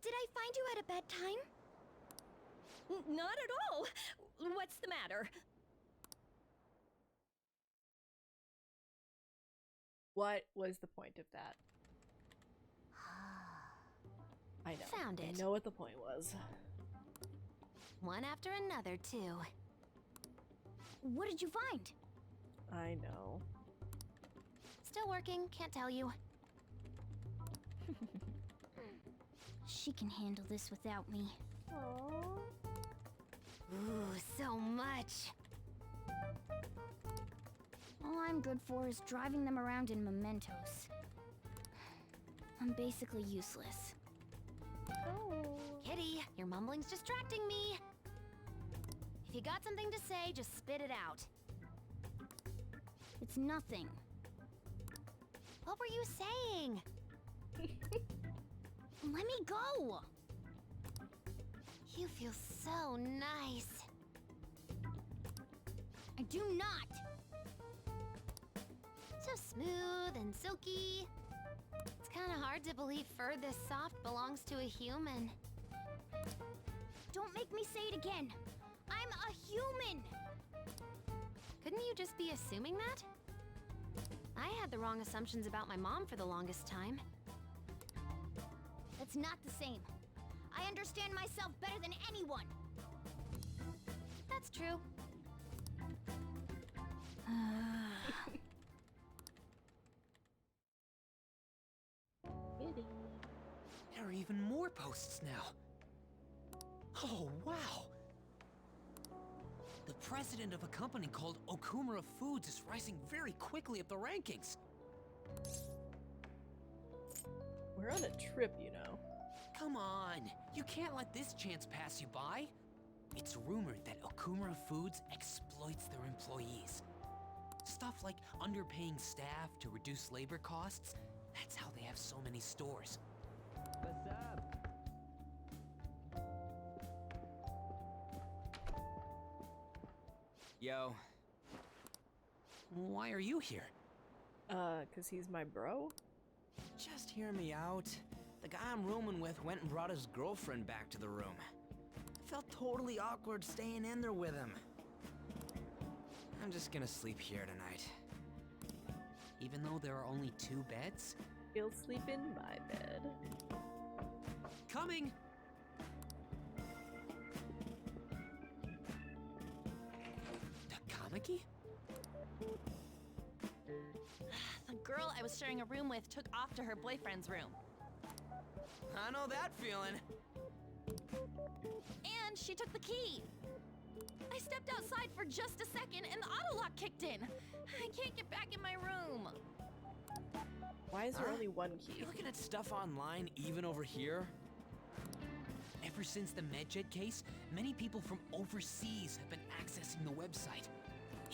Did I find you at a bad time? Not at all! What's the matter? What was the point of that? I know. Found it. I know what the point was. One after another, too. What did you find? I know. Still working, can't tell you. She can handle this without me. Aww. Ooh, so much. All I'm good for is driving them around in mementos. I'm basically useless. Oh. Kitty, your mumbling's distracting me. If you got something to say, just spit it out. It's nothing. What were you saying? Let me go! You feel so nice. I do not! So smooth and silky. It's kinda hard to believe fur this soft belongs to a human. Don't make me say it again! I'm a human! Couldn't you just be assuming that? I had the wrong assumptions about my mom for the longest time. That's not the same. I understand myself better than anyone. That's true. There are even more posts now. Oh, wow! The president of a company called Okumura Foods is rising very quickly up the rankings. We're on a trip, you know. Come on, you can't let this chance pass you by. It's rumored that Okumura Foods exploits their employees. Stuff like underpaying staff to reduce labor costs. That's how they have so many stores. What's up? Yo. Why are you here? 'Cause he's my bro? Just hear me out. The guy I'm rooming with went and brought his girlfriend back to the room. I felt totally awkward staying in there with him. I'm just gonna sleep here tonight. Even though there are only 2 beds? He'll sleep in my bed. Coming! Takamaki? The girl I was sharing a room with took off to her boyfriend's room. I know that feeling. And she took the key. I stepped outside for just a second and the auto lock kicked in. I can't get back in my room. Why is there only one key? You looking at stuff online even over here? Ever since the MedJet case, many people from overseas have been accessing the website.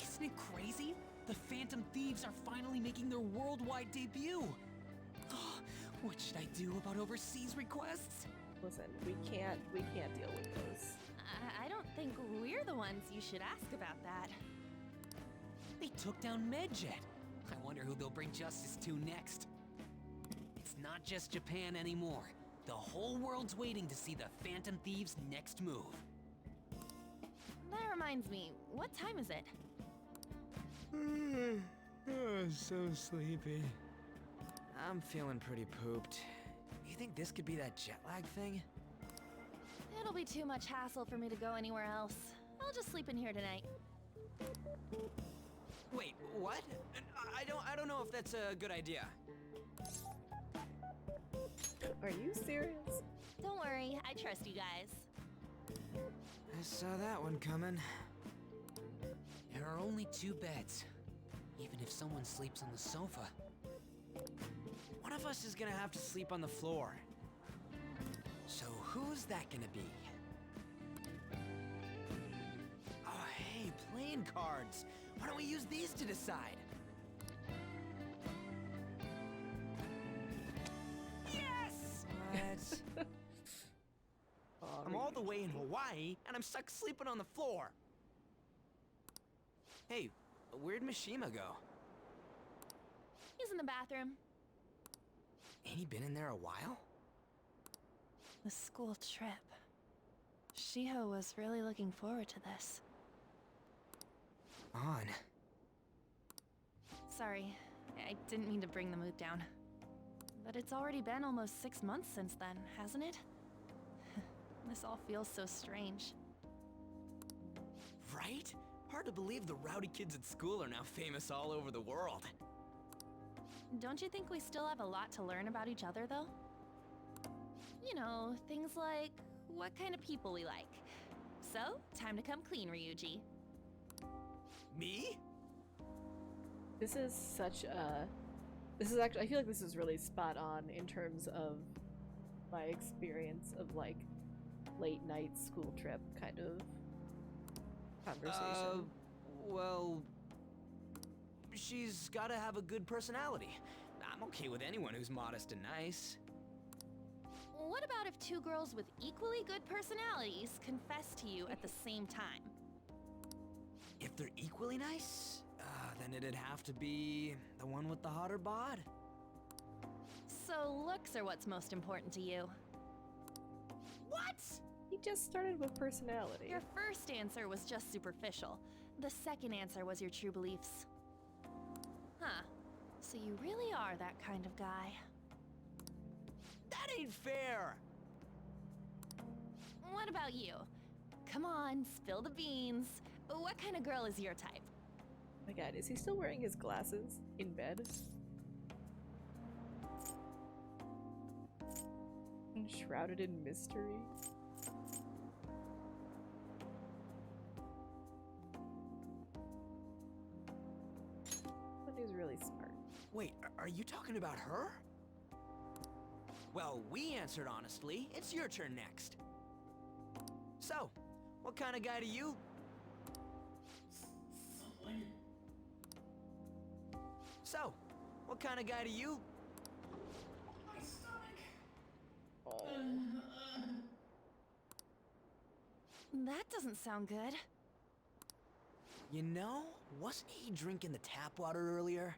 Isn't it crazy? The Phantom Thieves are finally making their worldwide debut. Oh, what should I do about overseas requests? Listen, we can't deal with those. I don't think we're the ones you should ask about that. They took down MedJet. I wonder who they'll bring justice to next. It's not just Japan anymore. The whole world's waiting to see the Phantom Thieves' next move. That reminds me, what time is it? So sleepy. I'm feeling pretty pooped. You think this could be that jet lag thing? It'll be too much hassle for me to go anywhere else. I'll just sleep in here tonight. Wait, what? I don't know if that's a good idea. Are you serious? Don't worry, I trust you guys. I saw that one coming. There are only 2 beds. Even if someone sleeps on the sofa. One of us is gonna have to sleep on the floor. So who's that gonna be? cards. Why don't we use these to decide? Yes! What? I'm all the way in Hawaii, and I'm stuck sleeping on the floor. Hey, where'd Mishima go? He's in the bathroom. Ain't he been in there a while? The school trip. Shiho was really looking forward to this. On. Sorry, I didn't mean to bring the mood down. But it's already been almost 6 months since then, hasn't it? This all feels so strange. Right? Hard to believe the rowdy kids at school are now famous all over the world. Don't you think we still have a lot to learn about each other, though? You know, things like what kind of people we like. So, time to come clean, Ryuji. Me? This is such a... This is actually... I feel like this is really spot on in terms of my experience of, like, late night school trip kind of conversation. Well... She's gotta have a good personality. I'm okay with anyone who's modest and nice. What about if two girls with equally good personalities confess to you at the same time? If they're equally nice, then it'd have to be the one with the hotter bod. So looks are what's most important to you. What? He just started with personality. Your first answer was just superficial. The second answer was your true beliefs. Huh. So you really are that kind of guy. That ain't fair! What about you? Come on, spill the beans. What kind of girl is your type? Oh my god, is he still wearing his glasses in bed? Shrouded in mystery. But he's really smart. Wait, are you talking about her? Well, we answered honestly. It's your turn next. So, what kind of guy do you... So, what kind of guy do you... That doesn't sound good. You know, wasn't he drinking the tap water earlier?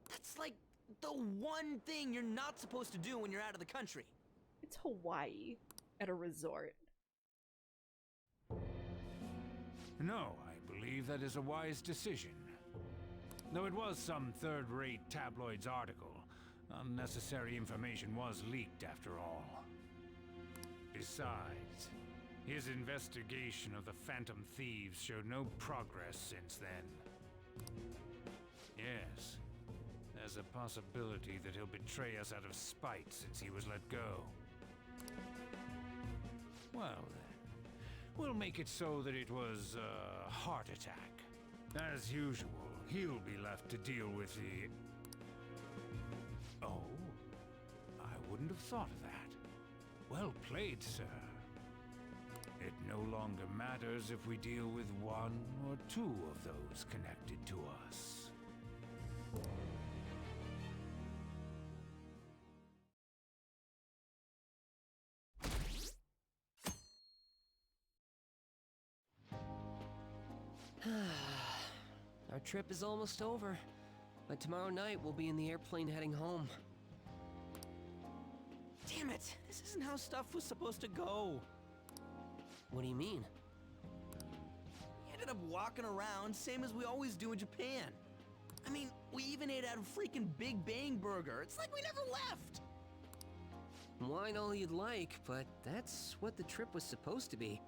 That's like the one thing you're not supposed to do when you're out of the country. It's Hawaii at a resort. No, I believe that is a wise decision. Though it was some third-rate tabloids article, unnecessary information was leaked after all. Besides, his investigation of the Phantom Thieves showed no progress since then. Yes, there's a possibility that he'll betray us out of spite since he was let go. Well then, we'll make it so that it was a heart attack. As usual, he'll be left to deal with the... Oh, I wouldn't have thought of that. Well played, sir. It no longer matters if we deal with one or two of those connected to us. Our trip is almost over, but tomorrow night we'll be in the airplane heading home. Damn it! This isn't how stuff was supposed to go. What do you mean? We ended up walking around, same as we always do in Japan. I mean, we even ate at a freaking Big Bang Burger. It's like we never left! Wine all you'd like, but that's what the trip was supposed to be.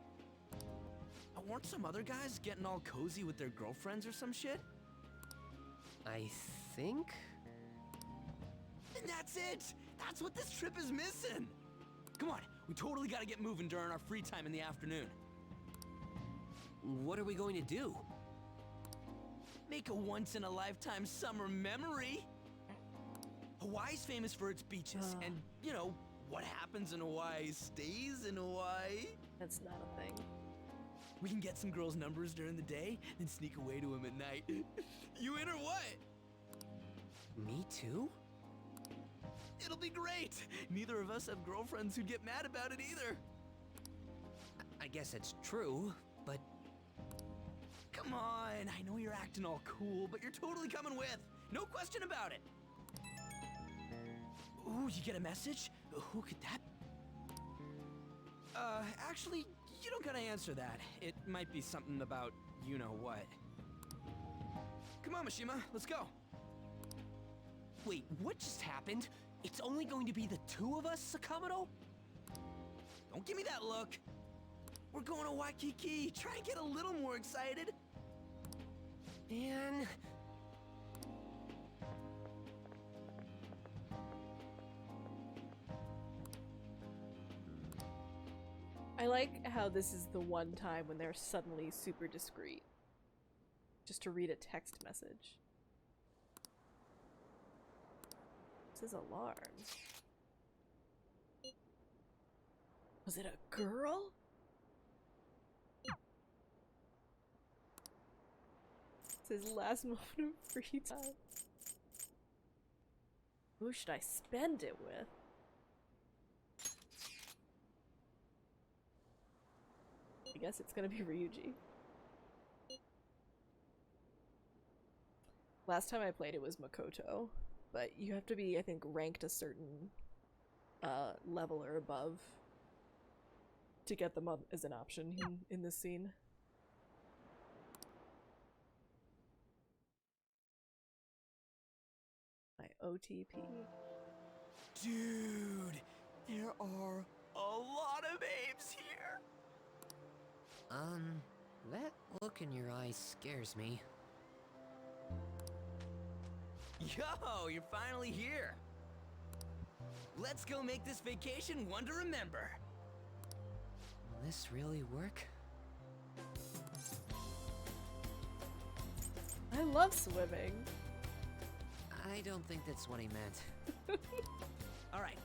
Weren't some other guys getting all cozy with their girlfriends or some shit? I think? And that's it! That's what this trip is missing! Come on, we totally gotta get moving during our free time in the afternoon. What are we going to do? Make a once-in-a-lifetime summer memory! Hawaii's famous for its beaches, and, you know, what happens in Hawaii stays in Hawaii. That's not a thing. We can get some girls' numbers during the day, then sneak away to them at night. You in or what? Me too? It'll be great! Neither of us have girlfriends who'd get mad about it either. I guess it's true, but Come on, I know you're acting all cool, but you're totally coming with. No question about it. Ooh, you get a message? Who could that? Actually, you don't gotta answer that. It might be something about you know what. Come on, Mishima, let's go. Wait, what just happened? It's only going to be the two of us, Sakamoto? Don't give me that look. We're going to Waikiki. Try and get a little more excited. Man. I like how this is the one time when they're suddenly super discreet. Just to read a text message. This is alarm. Was it a girl? It's his last moment of free time. Who should I spend it with? I guess it's gonna be Ryuji. Last time I played it was Makoto, but you have to be, I think, ranked a certain level or above to get them up as an option in this scene. My OTP. Dude, there are a lot of apes here. That look in your eyes scares me. Yo, you're finally here. Let's go make this vacation one to remember. Will this really work? I love swimming. I don't think that's what he meant. All right,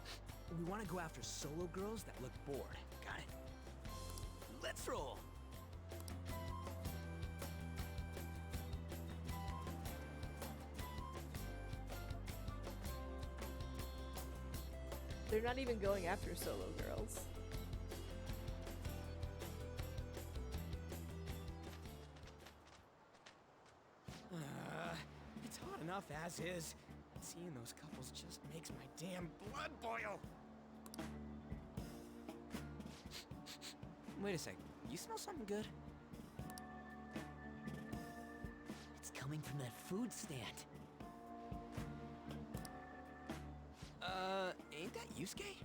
we want to go after solo girls that look bored. Got it? Let's roll. They're not even going after solo girls. It's hot enough as is. Seeing those couples just makes my damn blood boil. Wait a sec. You smell something good? It's coming from that food stand. Ain't that Yusuke?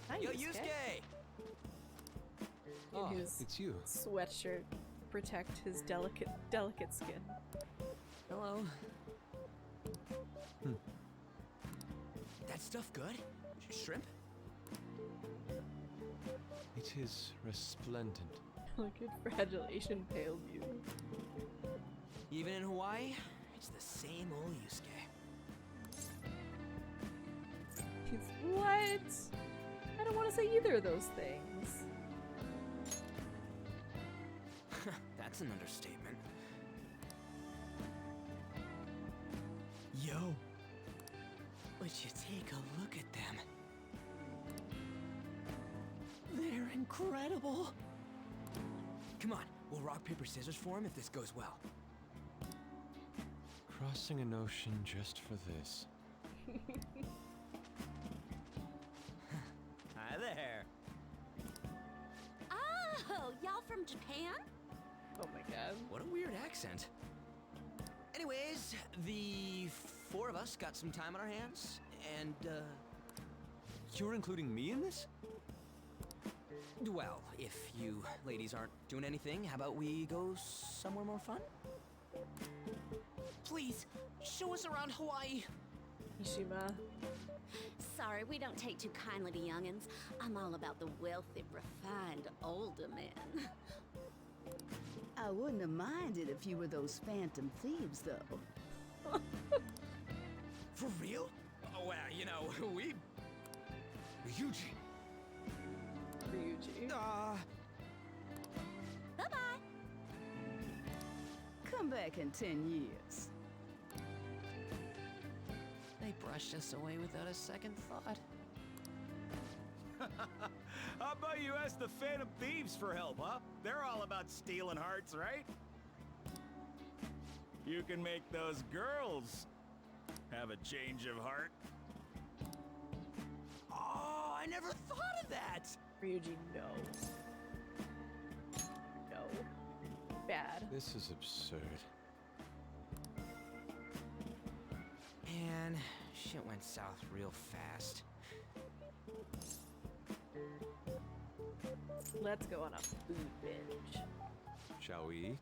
Hi, Yo, Yusuke. Ah, In his it's you. sweatshirt to protect his delicate skin. Hello. That stuff good? Shrimp? It is resplendent. Look at Fragile Asian Pale Beauty. Even in Hawaii, it's the same old Yusuke. What? I don't want to say either of those things. That's an understatement. Yo, would you take a look at them? They're incredible. Come on, we'll rock, paper, scissors for him if this goes well. Crossing an ocean just for this. Hi there. Oh, y'all from Japan? Oh my god. What a weird accent. Anyways, the four of us got some time on our hands, and, You're including me in this? well, if you ladies aren't doing anything, how about we go somewhere more fun? Please, show us around Hawaii. Mishima. Sorry, we don't take too kindly to youngins. I'm all about the wealthy, refined, older men. I wouldn't have minded if you were those phantom thieves, though. For real? Oh, well, you know, we... Ryuji. Ryuji. Bye-bye. Come back in 10 years. They brushed us away without a second thought. How about you ask the Phantom Thieves for help, huh? They're all about stealing hearts, right? You can make those girls have a change of heart. Oh, I never thought of that! Ryuji, no. No. Bad. This is absurd. Man, shit went south real fast. Let's go on a food binge. Shall we eat?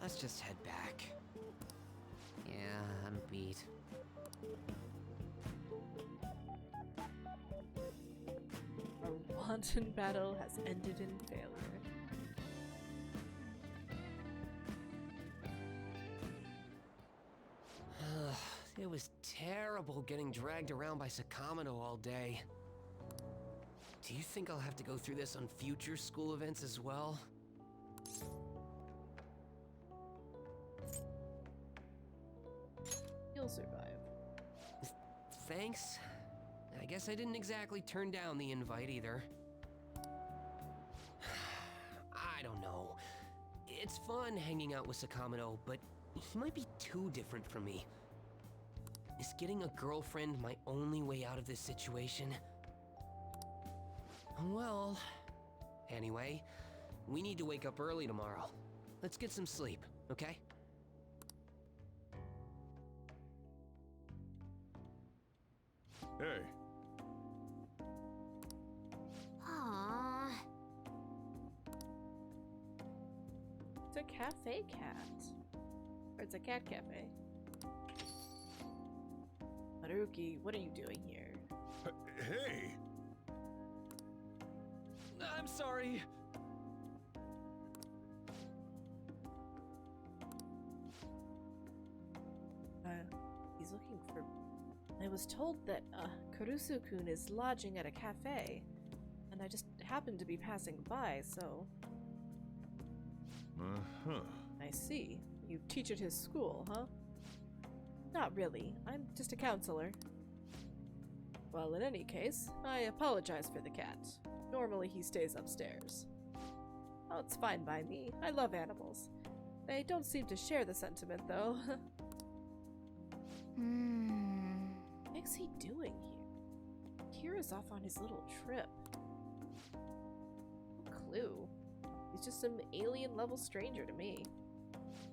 Let's just head back. Yeah, I'm beat. Our wanton battle has ended in failure. It was terrible getting dragged around by Sakamino all day. Do you think I'll have to go through this on future school events as well? You'll survive. Thanks. I guess I didn't exactly turn down the invite either. I don't know. It's fun hanging out with Sakamino, but he might be too different from me. Is getting a girlfriend my only way out of this situation? Well, anyway, we need to wake up early tomorrow. Let's get some sleep, okay? Hey, Aww. It's a cafe cat. Or it's a cat cafe. Haruki, what are you doing here? hey! I'm sorry. He's looking for... I was told that, Kurusu-kun is lodging at a cafe, and I just happened to be passing by, so... Uh-huh. I see. You teach at his school, huh? Not really. I'm just a counselor. Well, in any case, I apologize for the cat. Normally he stays upstairs. Oh, it's fine by me. I love animals. They don't seem to share the sentiment, though. What's he doing here? Kira's off on his little trip. No clue. He's just some alien-level stranger to me.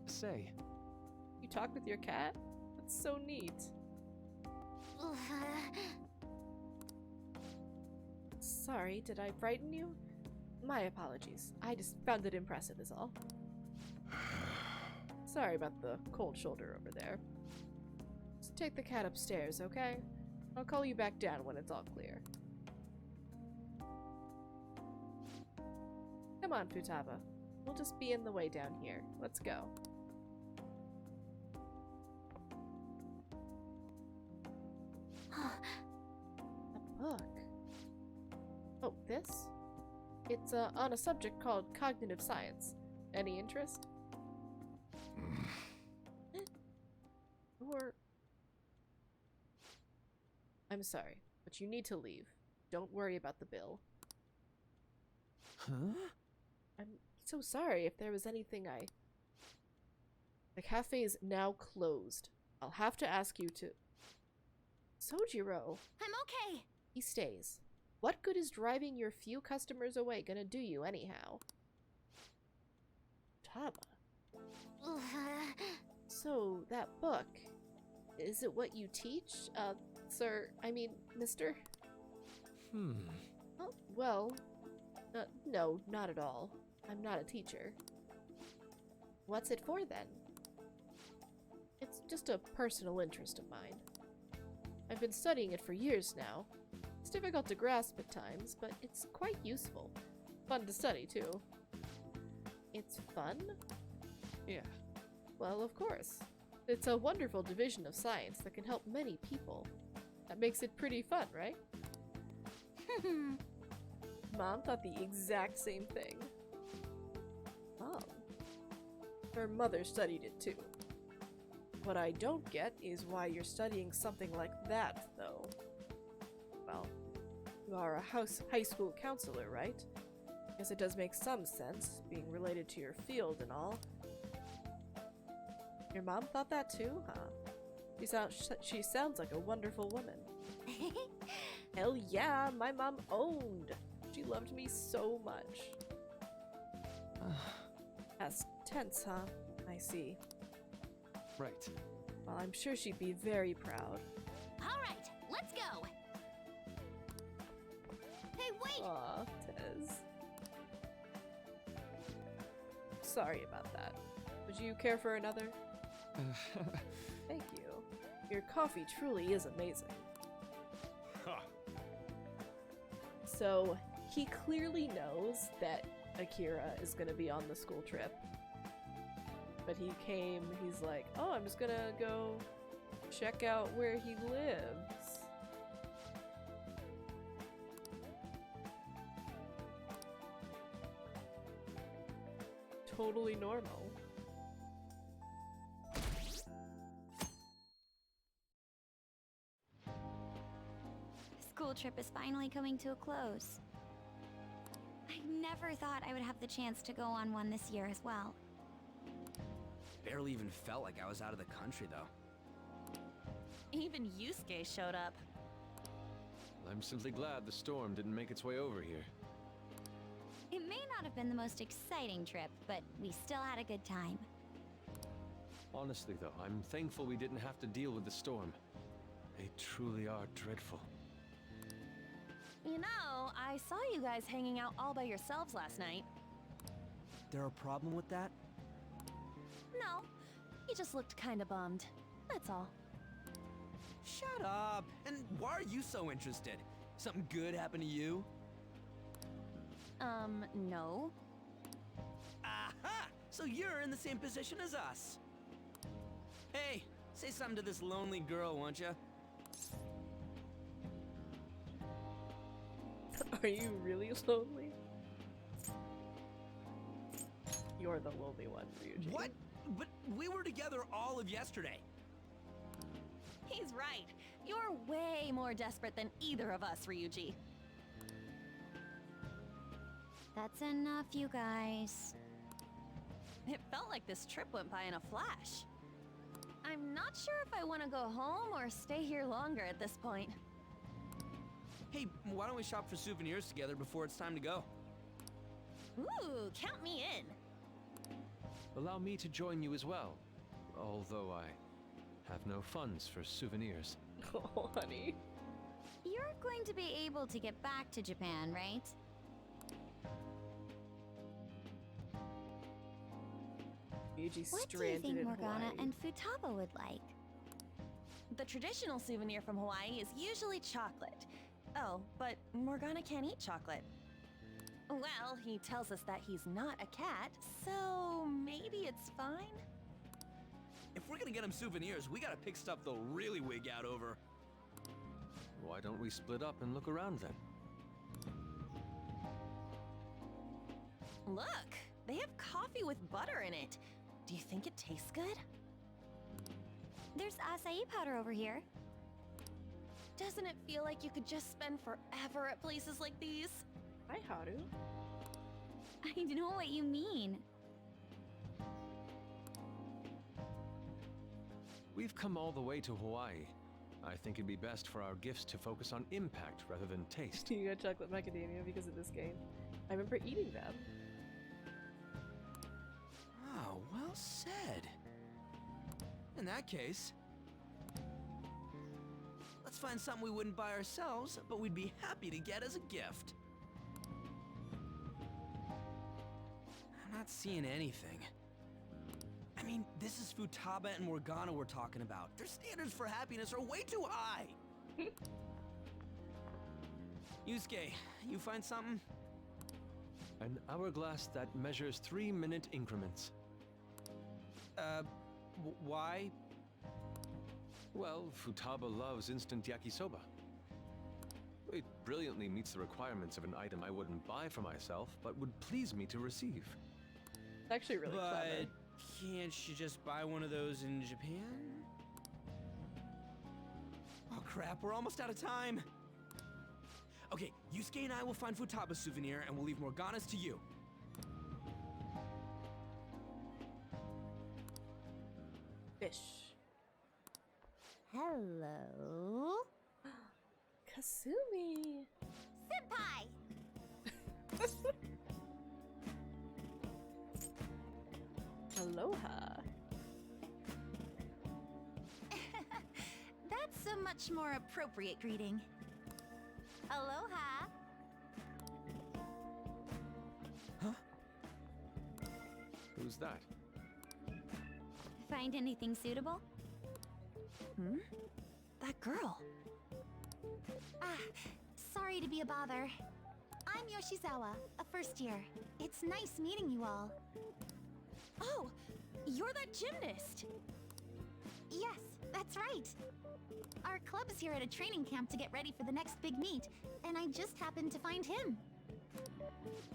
Say, You talk with your cat? That's so neat. Sorry, did I frighten you? My apologies. I just found it impressive is all. Sorry about the cold shoulder over there. Just take the cat upstairs, okay? I'll call you back down when it's all clear. Come on, Futaba. We'll just be in the way down here. Let's go. A book. Oh, this? It's on a subject called cognitive science. Any interest? Or... I'm sorry, but you need to leave. Don't worry about the bill. huh? I'm so sorry if there was anything I... The cafe is now closed. I'll have to ask you to... Sojiro! I'm okay! He stays. What good is driving your few customers away gonna do you anyhow? Taba. So, that book, is it what you teach? Sir, I mean, mister? Oh, well, no, not at all. I'm not a teacher. What's it for then? It's just a personal interest of mine. I've been studying it for years now. It's difficult to grasp at times, but it's quite useful. Fun to study, too. It's fun? Yeah. Well, of course. It's a wonderful division of science that can help many people. That makes it pretty fun, right? Mom thought the exact same thing. Mom. Her mother studied it too. What I don't get is why you're studying something like that, though. Well, you are a high school counselor, right? Guess it does make some sense, being related to your field and all. Your mom thought that too, huh? She sounds like a wonderful woman. Hell yeah, my mom owned. She loved me so much. Past tense, huh? I see. Right. Well, I'm sure she'd be very proud. All right, let's go. Hey, wait! Aw, Tez. Sorry about that. Would you care for another? Thank you. Your coffee truly is amazing. Ha! So, he clearly knows that Akira is gonna be on the school trip. But he's like, oh, I'm just gonna go check out where he lives. Totally normal. School trip is finally coming to a close. I never thought I would have the chance to go on one this year as well. Barely even felt like I was out of the country, though. Even Yusuke showed up. I'm simply glad the storm didn't make its way over here. It may not have been the most exciting trip, but we still had a good time. Honestly, though, I'm thankful we didn't have to deal with the storm. They truly are dreadful. You know, I saw you guys hanging out all by yourselves last night. There a problem with that? No, you just looked kinda bummed. That's all. Shut up! And why are you so interested? Something good happened to you? No. Aha! So you're in the same position as us. Hey, say something to this lonely girl, won't you? Are you really lonely? You're the lonely one, Ryuji. What? But we were together all of yesterday. He's right. You're way more desperate than either of us, Ryuji. That's enough, you guys. It felt like this trip went by in a flash. I'm not sure if I want to go home or stay here longer at this point. Hey, why don't we shop for souvenirs together before it's time to go? Ooh, count me in. Allow me to join you as well, although I have no funds for souvenirs. Oh, honey. You're going to be able to get back to Japan, right? Ryuji's What do you stranded think in Morgana Hawaii. and Futaba would like? The traditional souvenir from Hawaii is usually chocolate. Oh, but Morgana can't eat chocolate. Well, he tells us that he's not a cat, so maybe it's fine? If we're gonna get him souvenirs, we gotta pick stuff they'll really wig out over. Why don't we split up and look around then? Look, they have coffee with butter in it. Do you think it tastes good? There's acai powder over here. Doesn't it feel like you could just spend forever at places like these? Hi, Haru. I know what you mean. We've come all the way to Hawaii. I think it'd be best for our gifts to focus on impact rather than taste. You got chocolate macadamia because of this game. I remember eating them. Oh, well said. In that case, let's find something we wouldn't buy ourselves, but we'd be happy to get as a gift. I'm not seeing anything. I mean, this is Futaba and Morgana we're talking about. Their standards for happiness are way too high. Yusuke, you find something? An hourglass that measures 3-minute increments. Why? Well, Futaba loves instant yakisoba. It brilliantly meets the requirements of an item I wouldn't buy for myself, but would please me to receive. It's actually really But clever. can't you just buy one of those in Japan? Oh crap, we're almost out of time. Okay, Yusuke and I will find Futaba's souvenir and we'll leave Morgana's to you. Fish. Hello? Kasumi! Senpai! Aloha. That's a much more appropriate greeting. Aloha! Who's that? Find anything suitable? Hmm? That girl. Ah, sorry to be a bother. I'm Yoshizawa, a first year. It's nice meeting you all. Oh, you're that gymnast! Yes, that's right. Our club's here at a training camp to get ready for the next big meet, and I just happened to find him.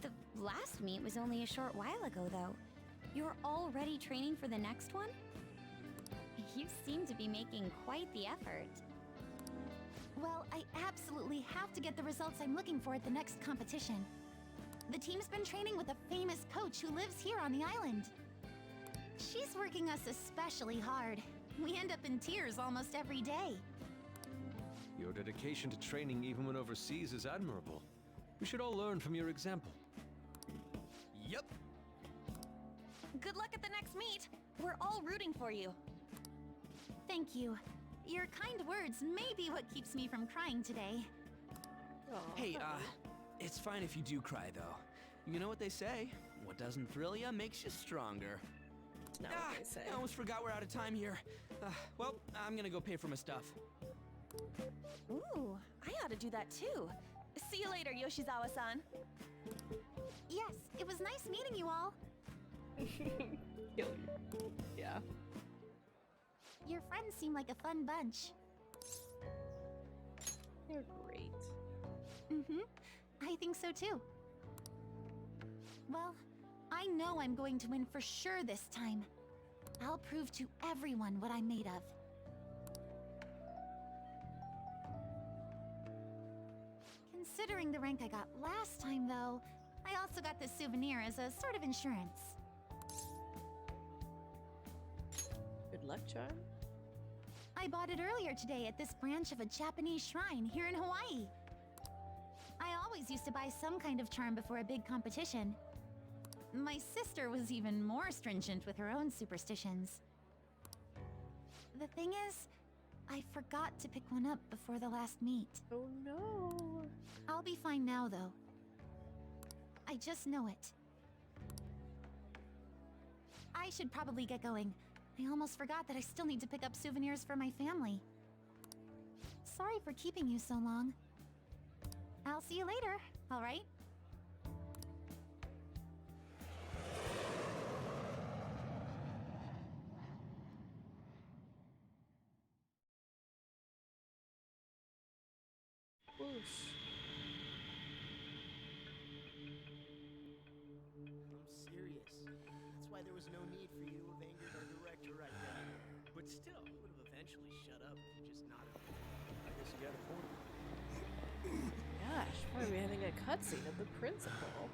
The last meet was only a short while ago, though. You're already training for the next one? You seem to be making quite the effort. Well, I absolutely have to get the results I'm looking for at the next competition. The team's been training with a famous coach who lives here on the island. She's working us especially hard. We end up in tears almost every day. Your dedication to training even when overseas is admirable. We should all learn from your example. Yep. Good luck at the next meet! We're all rooting for you. Thank you. Your kind words may be what keeps me from crying today. Hey, it's fine if you do cry, though. You know what they say? What doesn't thrill ya makes you stronger. Not what they say. I almost forgot we're out of time here. Well, I'm gonna go pay for my stuff. Ooh, I ought to do that too. See you later, Yoshizawa-san. Yes, it was nice meeting you all. Kill you. Yeah. Your friends seem like a fun bunch. They're great. Mm-hmm. I think so too. Well, I know I'm going to win for sure this time. I'll prove to everyone what I'm made of. Considering the rank I got last time, though, I also got this souvenir as a sort of insurance. Good luck charm? I bought it earlier today at this branch of a Japanese shrine here in Hawaii. I always used to buy some kind of charm before a big competition. My sister was even more stringent with her own superstitions. The thing is, I forgot to pick one up before the last meet. Oh no. I'll be fine now, though. I just know it. I should probably get going. I almost forgot that I still need to pick up souvenirs for my family. Sorry for keeping you so long. I'll see you later, all right? Whoosh. I'm serious. That's why there was no need for you to have angered our director right then. But still, he would have eventually shut up if you just nodded. I guess you got a point. Gosh, why are we having a cutscene of the principal?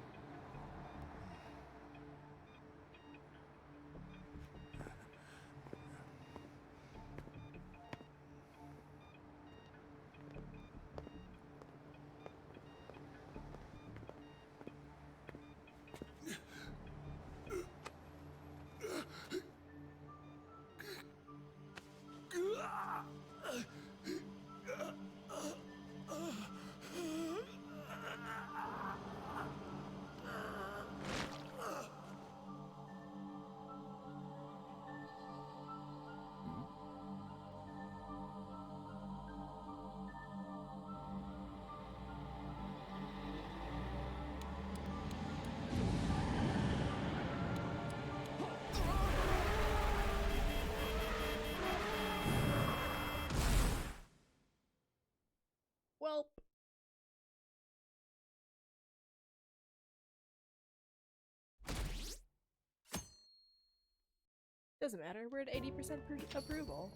Doesn't matter, we're at 80% approval.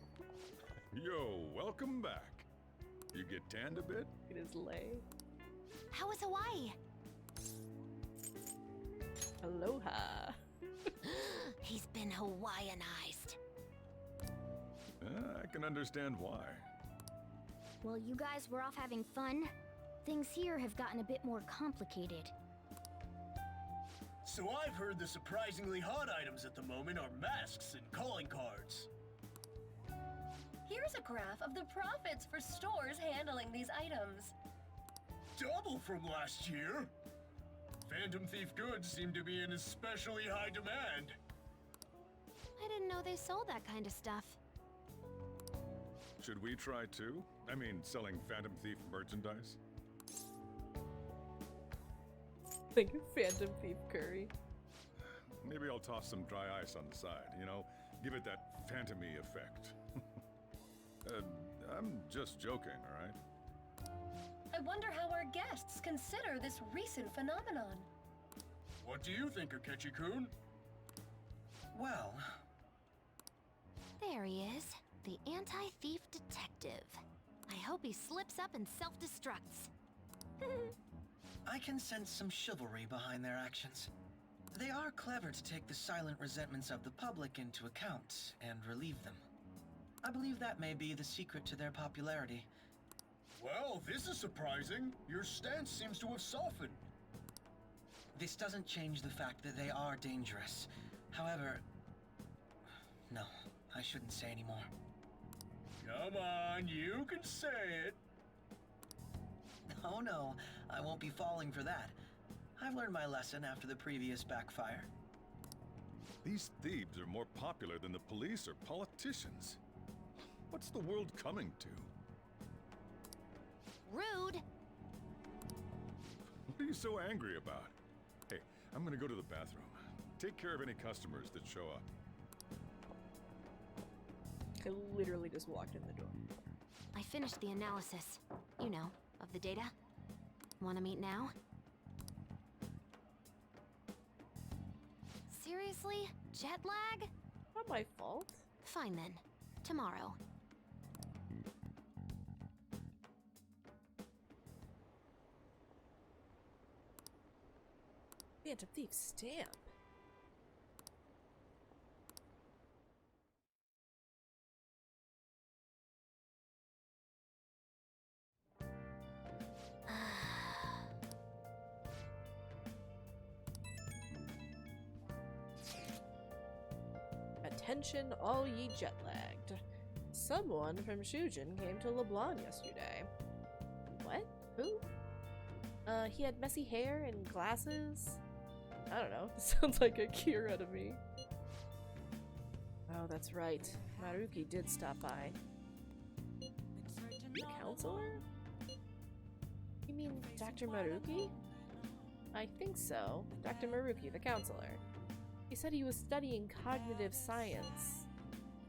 Yo, welcome back. You get tanned a bit? It is lay. How was Hawaii? Aloha. He's been Hawaiianized. I can understand why. Well, you guys were off having fun. Things here have gotten a bit more complicated. So I've heard the surprisingly hot items at the moment are masks and calling cards. Here's a graph of the profits for stores handling these items. Double from last year. Phantom Thief goods seem to be in especially high demand. I didn't know they sold that kind of stuff. Should we try too? I mean, selling Phantom Thief merchandise? Think of Phantom Thief curry. Maybe I'll toss some dry ice on the side, you know? Give it that phantom-y effect. I'm just joking, alright? I wonder how our guests consider this recent phenomenon. What do you think, Akechi-kun? Well... There he is, the anti-thief detective. I hope he slips up and self-destructs. I can sense some chivalry behind their actions. They are clever to take the silent resentments of the public into account and relieve them. I believe that may be the secret to their popularity. Well, this is surprising. Your stance seems to have softened. This doesn't change the fact that they are dangerous. However... No, I shouldn't say any more. Come on, you can say it. Oh no, I won't be falling for that. I've learned my lesson after the previous backfire. These thieves are more popular than the police or politicians. What's the world coming to? Rude! What are you so angry about? Hey, I'm gonna go to the bathroom. Take care of any customers that show up. I literally just walked in the door. I finished the analysis, you know, of the data. Wanna meet now? Seriously? Jet lag? Not my fault. Fine then. Tomorrow. Phantom Thief stamp. Attention all ye jet-lagged. Someone from Shujin came to LeBlanc yesterday. What? Who? He had messy hair and glasses? I don't know. Sounds like Akira to me. Oh, that's right. Maruki did stop by. The counselor? You mean Dr. Maruki? I think so. Dr. Maruki, the counselor. He said he was studying cognitive science.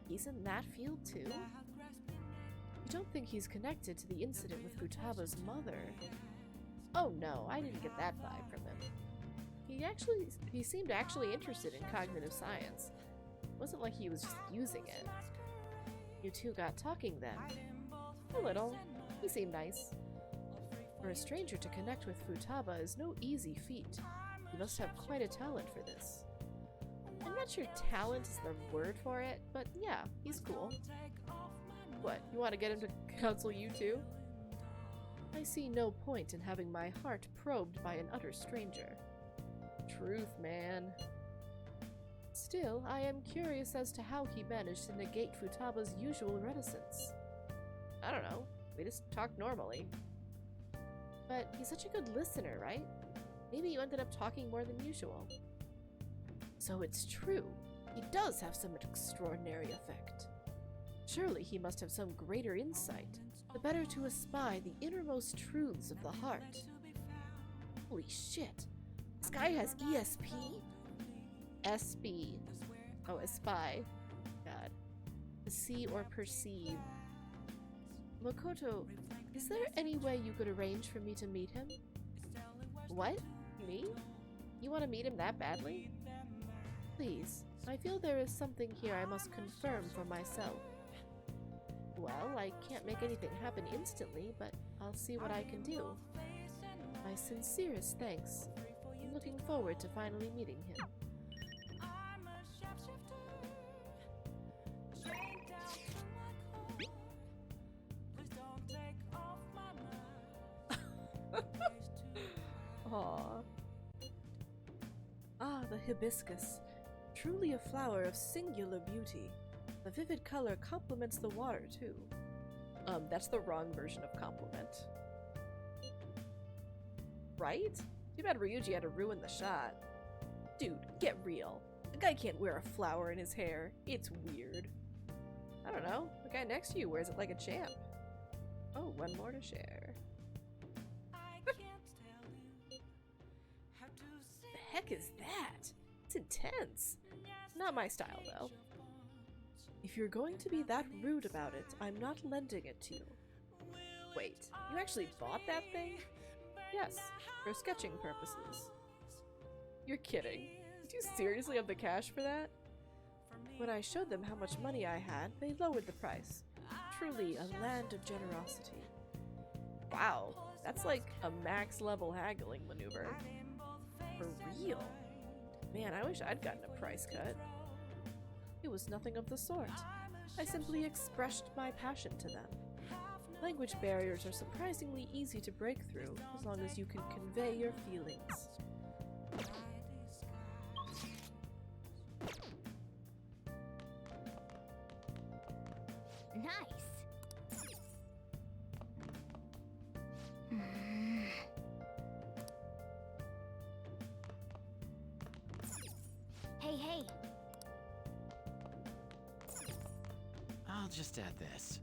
He's in that field too? You don't think he's connected to the incident with Futaba's mother? Oh no, I didn't get that vibe from him. He seemed actually interested in cognitive science. It wasn't like he was just using it. You two got talking then. A little. He seemed nice. For a stranger to connect with Futaba is no easy feat. You must have quite a talent for this. I'm not sure talent is the word for it, but yeah, he's cool. What, you want to get him to counsel you too? I see no point in having my heart probed by an utter stranger. Truth, man. Still, I am curious as to how he managed to negate Futaba's usual reticence. I don't know, we just talk normally. But he's such a good listener, right? Maybe you ended up talking more than usual. So it's true. He does have some extraordinary effect. Surely he must have some greater insight, the better to espy the innermost truths of the heart. Holy shit. This guy has ESP? SB. Oh, espy. God. To see or perceive. Makoto, is there any way you could arrange for me to meet him? What? Me? You want to meet him that badly? Please, I feel there is something here I must confirm for myself. Well, I can't make anything happen instantly, but I'll see what I can do. My sincerest thanks. I'm looking forward to finally meeting him. Aww. Ah, the hibiscus. Truly a flower of singular beauty. The vivid color complements the water, too. That's the wrong version of compliment. Right? Too bad Ryuji had to ruin the shot. Dude, get real. The guy can't wear a flower in his hair. It's weird. I don't know. The guy next to you wears it like a champ. Oh, one more to share. The heck is that? It's intense. Not my style, though. If you're going to be that rude about it, I'm not lending it to you. Wait, you actually bought that thing? Yes, for sketching purposes. You're kidding. Did you seriously have the cash for that? When I showed them how much money I had, they lowered the price. Truly a land of generosity. Wow, that's like a max level haggling maneuver. For real? Man, I wish I'd gotten a price cut. It was nothing of the sort. I simply expressed my passion to them. Language barriers are surprisingly easy to break through as long as you can convey your feelings. Nice. Hey. I'll just add this.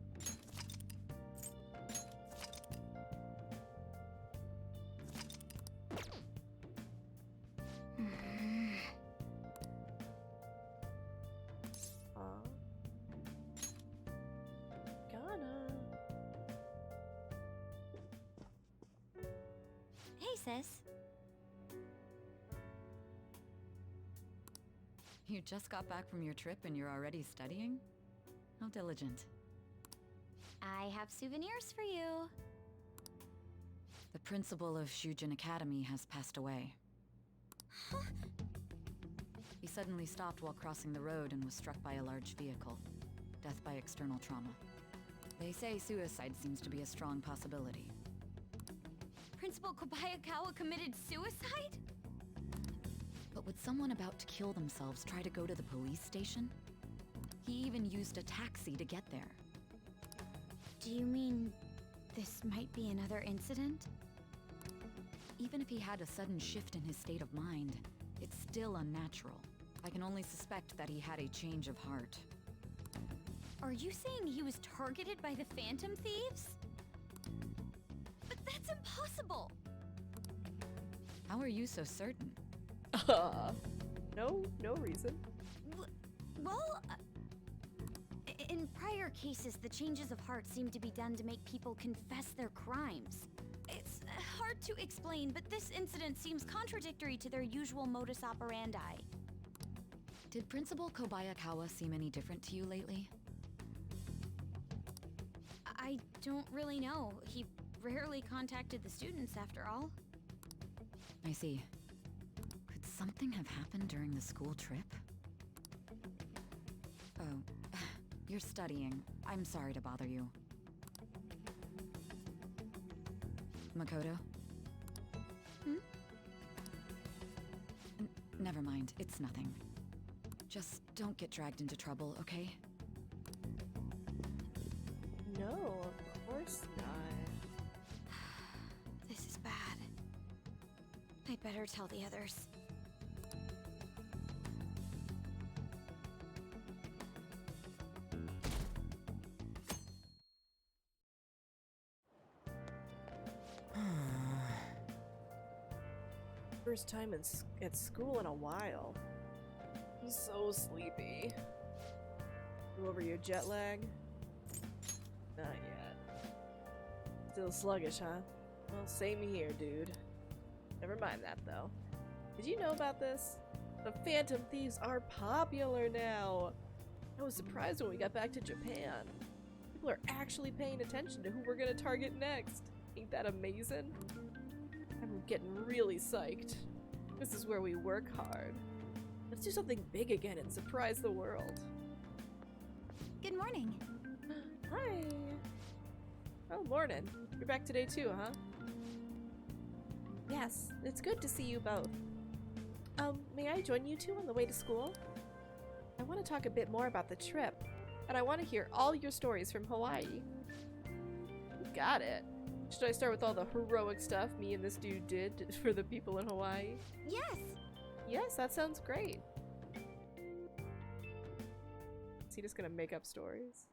Hey, sis. You just got back from your trip and you're already studying? How diligent. I have souvenirs for you. The principal of Shujin Academy has passed away. He suddenly stopped while crossing the road and was struck by a large vehicle. Death by external trauma. They say suicide seems to be a strong possibility. Principal Kobayakawa committed suicide? But would someone about to kill themselves try to go to the police station? He even used a taxi to get there. Do you mean this might be another incident? Even if he had a sudden shift in his state of mind, it's still unnatural. I can only suspect that he had a change of heart. Are you saying he was targeted by the Phantom Thieves? But that's impossible! How are you so certain? No reason. Well, in prior cases, the changes of heart seem to be done to make people confess their crimes. It's hard to explain, but this incident seems contradictory to their usual modus operandi. Did Principal Kobayakawa seem any different to you lately? I don't really know. He rarely contacted the students, after all. I see. Could something have happened during the school trip? Oh, you're studying. I'm sorry to bother you. Makoto? Never mind, it's nothing. Just don't get dragged into trouble, okay? No, of course not. This is bad. I better tell the others. First time at school in a while. I'm so sleepy. You over your jet lag? Not yet. Still sluggish, huh? Well, same here, dude. Never mind that, though. Did you know about this? The Phantom Thieves are popular now. I was surprised when we got back to Japan. People are actually paying attention to who we're gonna target next. Ain't that amazing? I'm getting really psyched. This is where we work hard. Let's do something big again and surprise the world. Good morning. Hi. Oh, morning. You're back today too, huh? Yes, it's good to see you both. May I join you two on the way to school? I want to talk a bit more about the trip, and I want to hear all your stories from Hawaii. Got it. Should I start with all the heroic stuff me and this dude did for the people in Hawaii? Yes! Yes, that sounds great. Is he just gonna make up stories?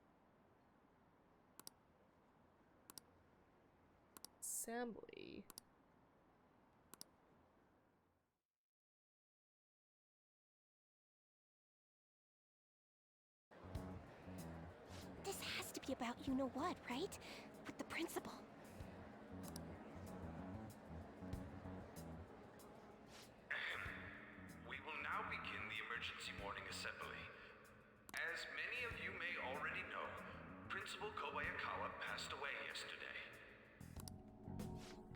Assembly. This has to be about you-know-what, right? With the principal. We will now begin the emergency morning assembly. As many of you may already know, Principal Kobayakawa passed away yesterday.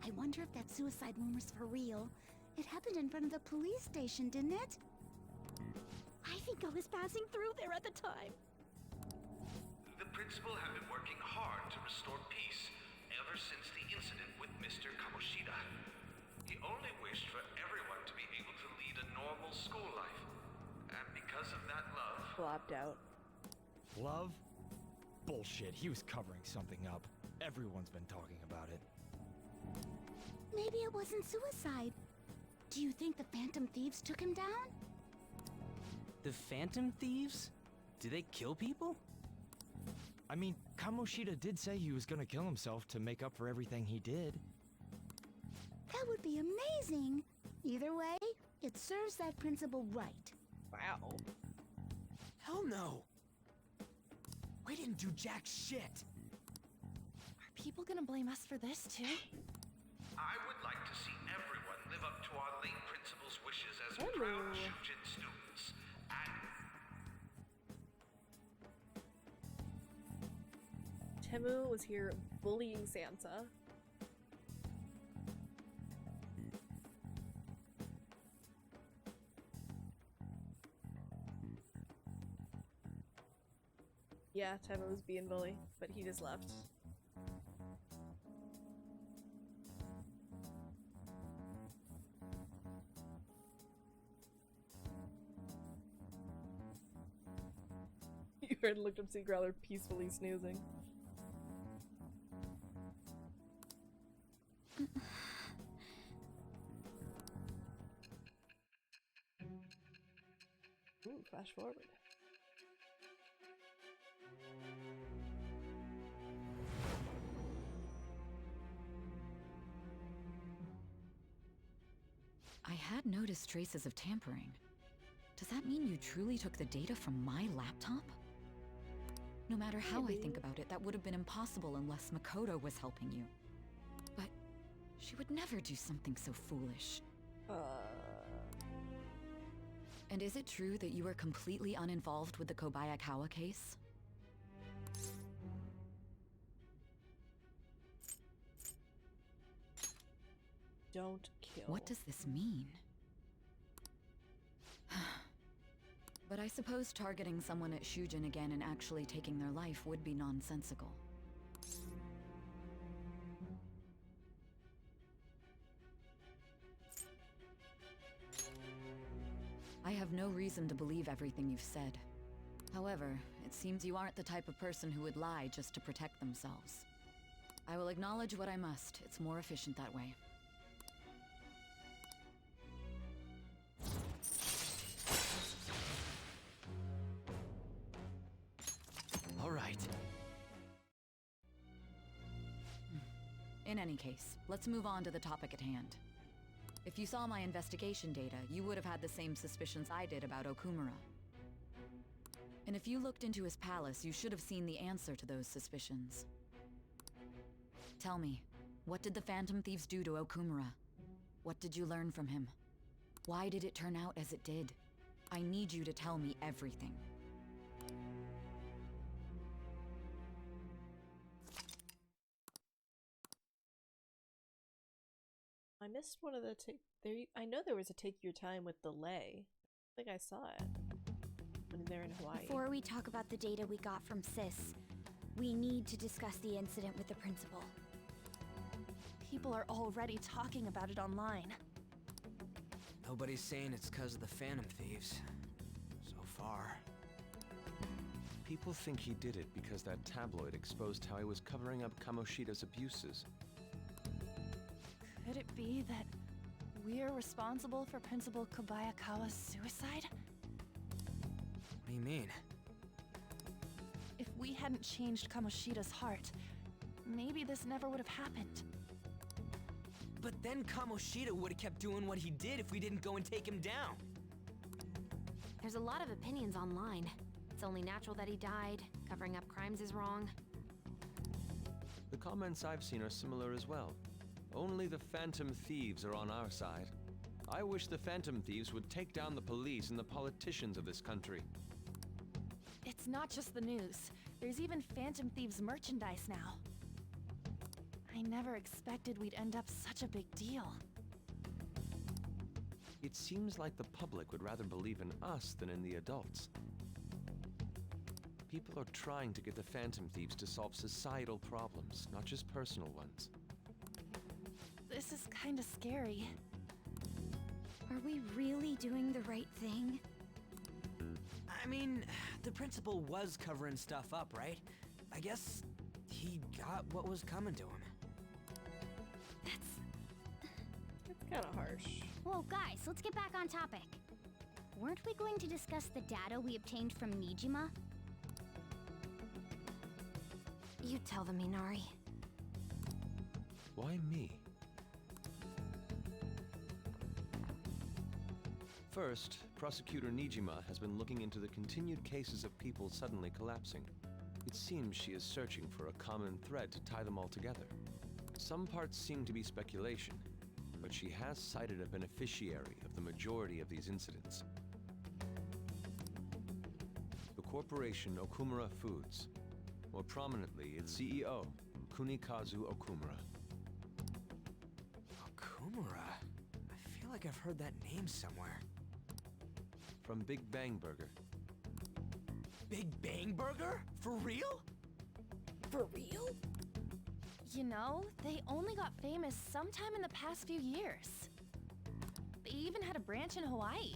I wonder if that suicide rumor's for real. It happened in front of the police station, didn't it? I think I was passing through there at the time. The principal had been working hard to restore peace ever since the incident with Mr. Kamoshida. He only wished for everyone to be able to lead a normal school life. And because of that love... Flopped out. Love? Bullshit, he was covering something up. Everyone's been talking about it. Maybe it wasn't suicide. Do you think the Phantom Thieves took him down? The Phantom Thieves? Do they kill people? I mean, Kamoshida did say he was gonna kill himself to make up for everything he did. That would be amazing. Either way, it serves that principal right. Wow. Hell no! We didn't do jack shit! Are people gonna blame us for this too? I would like to see everyone live up to our late principal's wishes as proud Shujin students. And Temu was here bullying Sansa. Yeah, Temu was being bully, but he just left. You heard and looked up, see Growler peacefully snoozing. Ooh, flash forward. I had noticed traces of tampering. Does that mean you truly took the data from my laptop? No matter how I think about it, that would have been impossible unless Makoto was helping you. But she would never do something so foolish. And is it true that you were completely uninvolved with the Kobayakawa case? Don't kill. What does this mean? But I suppose targeting someone at Shujin again and actually taking their life would be nonsensical. I have no reason to believe everything you've said. However, it seems you aren't the type of person who would lie just to protect themselves. I will acknowledge what I must. It's more efficient that way. All right. In any case, let's move on to the topic at hand. If you saw my investigation data, you would have had the same suspicions I did about Okumura. And if you looked into his palace, you should have seen the answer to those suspicions. Tell me, what did the Phantom Thieves do to Okumura? What did you learn from him? Why did it turn out as it did? I need you to tell me everything. I missed one of the I know there was a take your time with delay. I think I saw it when they're in Hawaii. Before we talk about the data we got from Sis, we need to discuss the incident with the principal. People are already talking about it online. Nobody's saying it's because of the Phantom Thieves. So far. People think he did it because that tabloid exposed how he was covering up Kamoshida's abuses. Could it be that we're responsible for Principal Kobayakawa's suicide? What do you mean? If we hadn't changed Kamoshida's heart, maybe this never would have happened. But then Kamoshida would have kept doing what he did if we didn't go and take him down. There's a lot of opinions online. It's only natural that he died. Covering up crimes is wrong. The comments I've seen are similar as well. Only the Phantom Thieves are on our side. I wish the Phantom Thieves would take down the police and the politicians of this country. It's not just the news. There's even Phantom Thieves merchandise now. I never expected we'd end up such a big deal. It seems like the public would rather believe in us than in the adults. People are trying to get the Phantom Thieves to solve societal problems, not just personal ones. This is kinda scary. Are we really doing the right thing? I mean, the principal was covering stuff up, right? I guess he got what was coming to him. That's kind of harsh. Whoa, guys, let's get back on topic. Weren't we going to discuss the data we obtained from Nijima? You tell them, Minari. Why me? First, Prosecutor Nijima has been looking into the continued cases of people suddenly collapsing. It seems she is searching for a common thread to tie them all together. Some parts seem to be speculation, but she has cited a beneficiary of the majority of these incidents. The corporation Okumura Foods. More prominently, its CEO, Kunikazu Okumura. Okumura? I feel like I've heard that name somewhere. From Big Bang Burger. Big Bang Burger? For real? For real? You know, they only got famous sometime in the past few years. They even had a branch in Hawaii.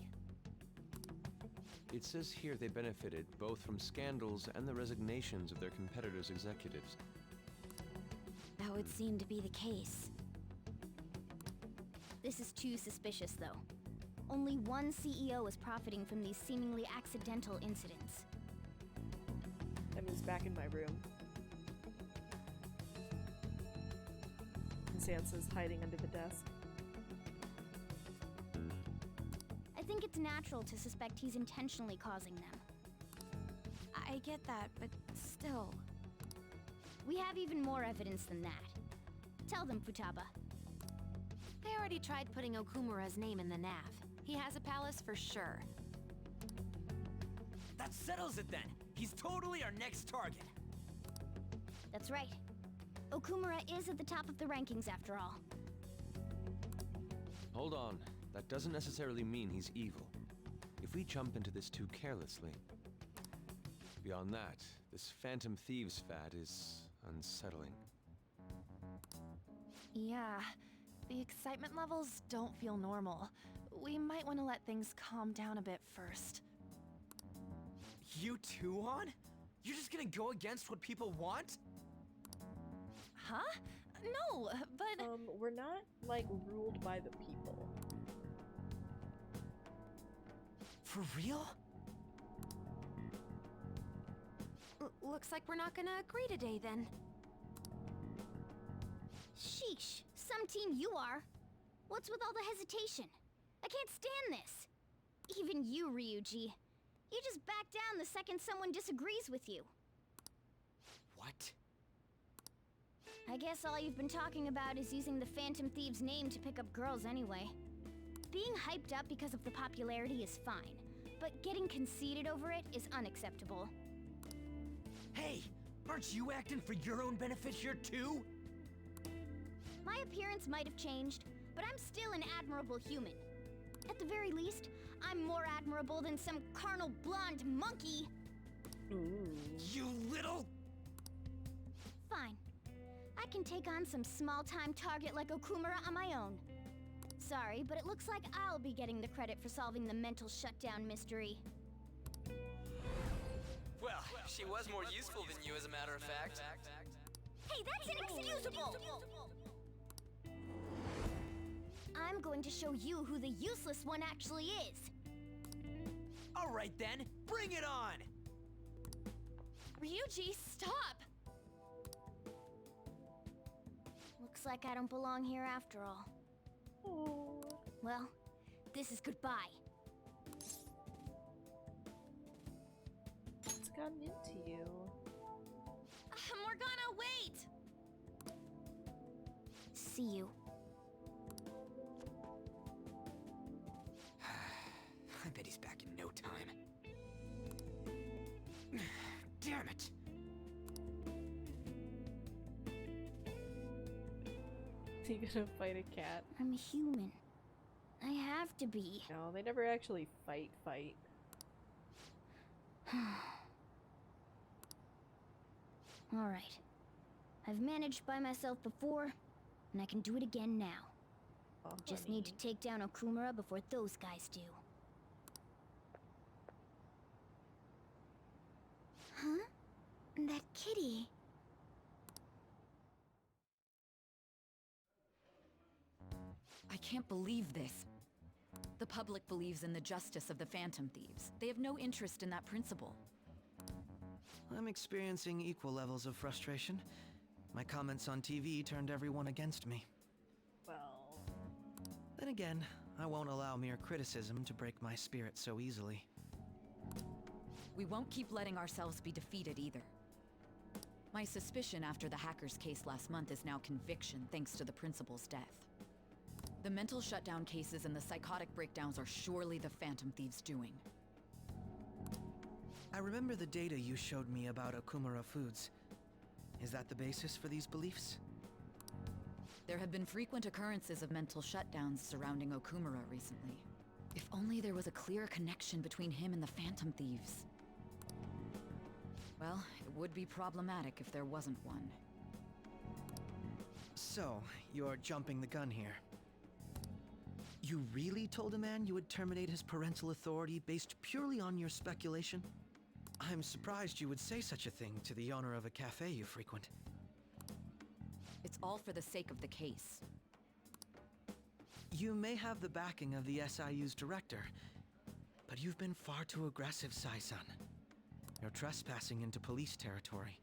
It says here they benefited both from scandals and the resignations of their competitors' executives. That would seem to be the case. This is too suspicious, though. Only one CEO is profiting from these seemingly accidental incidents. Emmy's back in my room. And Sansa's hiding under the desk. I think it's natural to suspect he's intentionally causing them. I get that, but still. We have even more evidence than that. Tell them, Futaba. They already tried putting Okumura's name in the nav. He has a palace for sure. That settles it then! He's totally our next target! That's right. Okumura is at the top of the rankings after all. Hold on. That doesn't necessarily mean he's evil. If we jump into this too carelessly. Beyond that, this Phantom Thieves fad is unsettling. Yeah, the excitement levels don't feel normal. We might want to let things calm down a bit first. You too, On? You're just gonna go against what people want? Huh? No, but... We're not, like, ruled by the people. For real? Looks like we're not gonna agree today, then. Sheesh, some team you are. What's with all the hesitation? I can't stand this. Even you, Ryuji. You just back down the second someone disagrees with you. What? I guess all you've been talking about is using the Phantom Thieves' name to pick up girls anyway. Being hyped up because of the popularity is fine, but getting conceited over it is unacceptable. Hey, aren't you acting for your own benefit here too? My appearance might have changed, but I'm still an admirable human. At the very least, I'm more admirable than some carnal blonde monkey. You little... Fine. I can take on some small-time target like Okumura on my own. Sorry, but it looks like I'll be getting the credit for solving the mental shutdown mystery. Well, she was more useful than you, as a matter of fact. Hey, that's inexcusable! I'm going to show you who the useless one actually is. All right then, bring it on! Ryuji, stop! Looks like I don't belong here after all. Well, this is goodbye. What's gotten into you? Morgana, wait! See you. I bet he's back in no time. Damn it! You gonna fight a cat? I'm a human. I have to be. No, they never actually fight. Alright. I've managed by myself before, and I can do it again now. Oh, Just need to take down Okumura before those guys do. Huh? That kitty. I can't believe this. The public believes in the justice of the Phantom Thieves. They have no interest in that principle. I'm experiencing equal levels of frustration. My comments on TV turned everyone against me. Well... Then again, I won't allow mere criticism to break my spirit so easily. We won't keep letting ourselves be defeated either. My suspicion after the hacker's case last month is now conviction thanks to the principal's death. The mental shutdown cases and the psychotic breakdowns are surely the Phantom Thieves' doing. I remember the data you showed me about Okumura Foods. Is that the basis for these beliefs? There have been frequent occurrences of mental shutdowns surrounding Okumura recently. If only there was a clear connection between him and the Phantom Thieves. Well, it would be problematic if there wasn't one. So, you're jumping the gun here. You really told a man you would terminate his parental authority based purely on your speculation? I'm surprised you would say such a thing to the owner of a cafe you frequent. It's all for the sake of the case. You may have the backing of the SIU's director, but you've been far too aggressive, Sai-san. You're trespassing into police territory.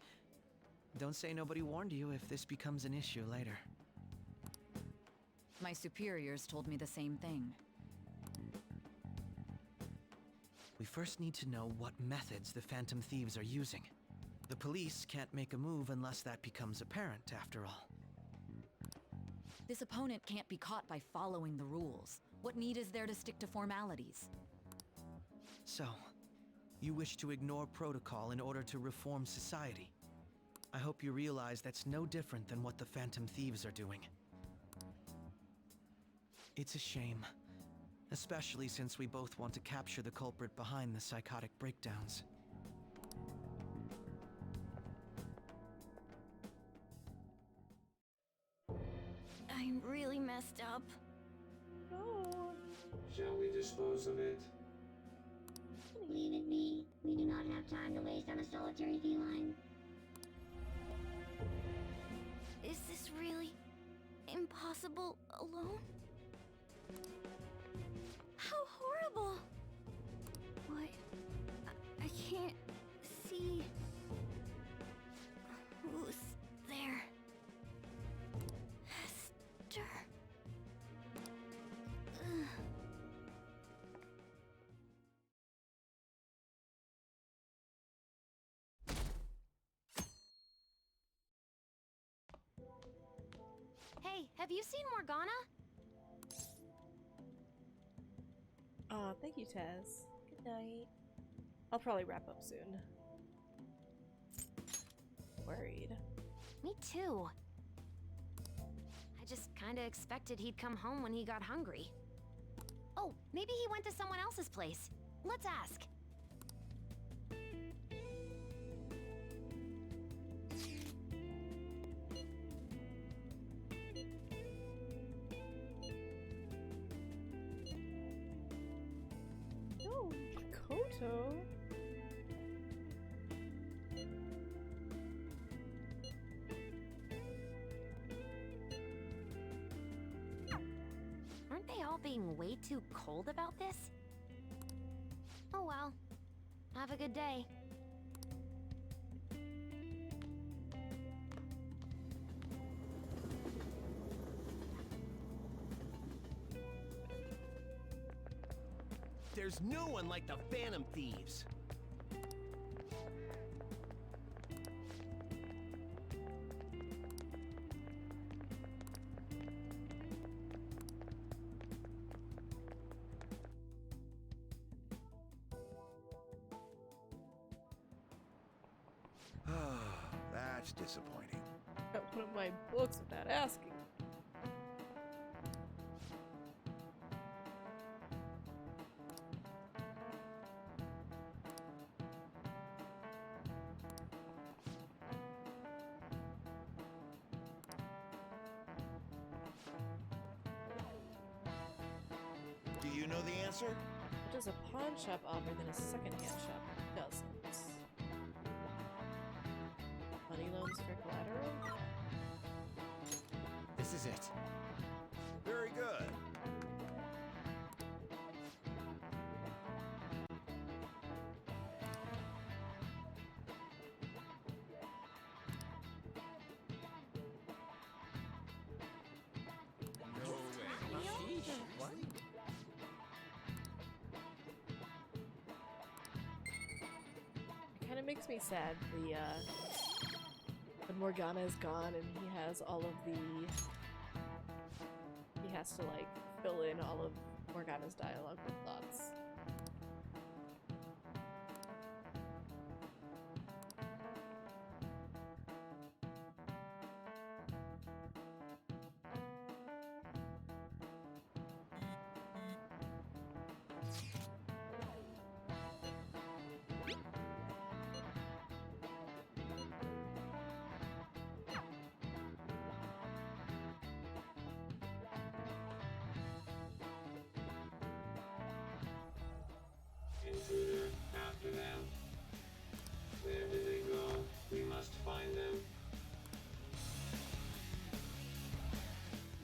Don't say nobody warned you if this becomes an issue later. My superiors told me the same thing. We first need to know what methods the Phantom Thieves are using. The police can't make a move unless that becomes apparent, after all. This opponent can't be caught by following the rules. What need is there to stick to formalities? So, you wish to ignore protocol in order to reform society. I hope you realize that's no different than what the Phantom Thieves are doing. It's a shame. Especially since we both want to capture the culprit behind the psychotic breakdowns. I'm really messed up. No. Shall we dispose of it? Leave it be. We do not have time to waste on a solitary feline. Is this really impossible alone? How horrible! What? I can't see who's there. Hester. Hey, have you seen Morgana? Thank you, Taz. Night. I'll probably wrap up soon. Worried. Me too. I just kinda expected he'd come home when he got hungry. Oh, maybe he went to someone else's place. Let's ask. Oh, Koto. Aren't they all being way too cold about this? Oh well. Have a good day. There's no one like the Phantom Thieves. That's disappointing. Got one of my books without asking. Do you know the answer? What does a pawn shop offer than a second-hand shop doesn't? Money loans for collateral? This is it. Very good. What? It kind of makes me sad, when Morgana is gone and he has all of the... He has to, like, fill in all of Morgana's dialogue with thoughts. Intruder, after them. Where did they go? We must find them.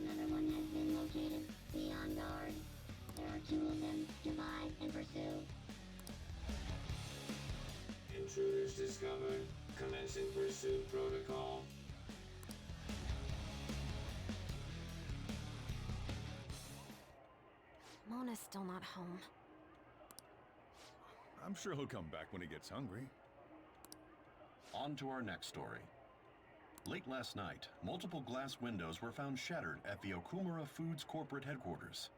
Another one has been located. Be on guard. There are 2 of them. Divide and pursue. Intruders discovered. Commencing pursuit protocol. Mona's still not home. I'm sure he'll come back when he gets hungry. On to our next story. Late last night, multiple glass windows were found shattered at the Okumura Foods corporate headquarters.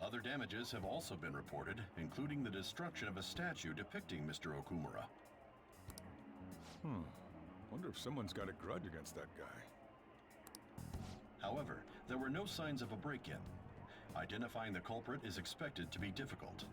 Other damages have also been reported, including the destruction of a statue depicting Mr. Okumura. Wonder if someone's got a grudge against that guy. However, there were no signs of a break-in. Identifying the culprit is expected to be difficult.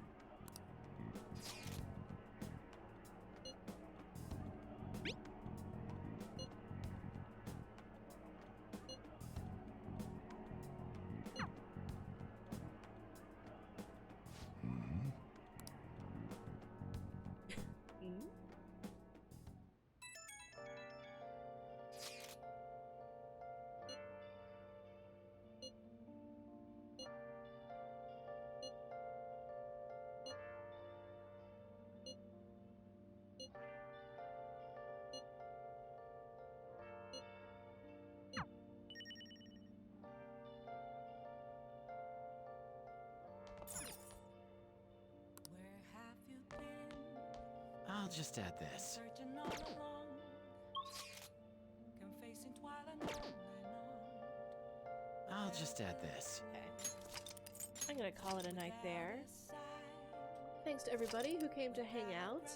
I'll just add this. I'll just add this. Okay. I'm gonna call it a night there. Thanks to everybody who came to hang out.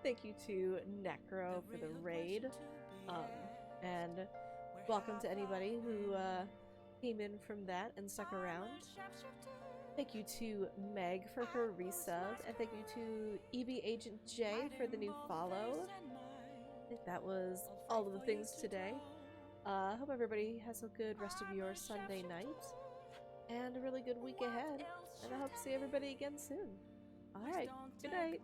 Thank you to Necro for the raid. And welcome to anybody who came in from that and stuck around. Thank you to Meg for her resub, and thank you to EB Agent J for the new follow. I think that was all of the things today. Hope everybody has a good rest of your Sunday night, and a really good week ahead, and I hope to see everybody again soon. Alright, good night!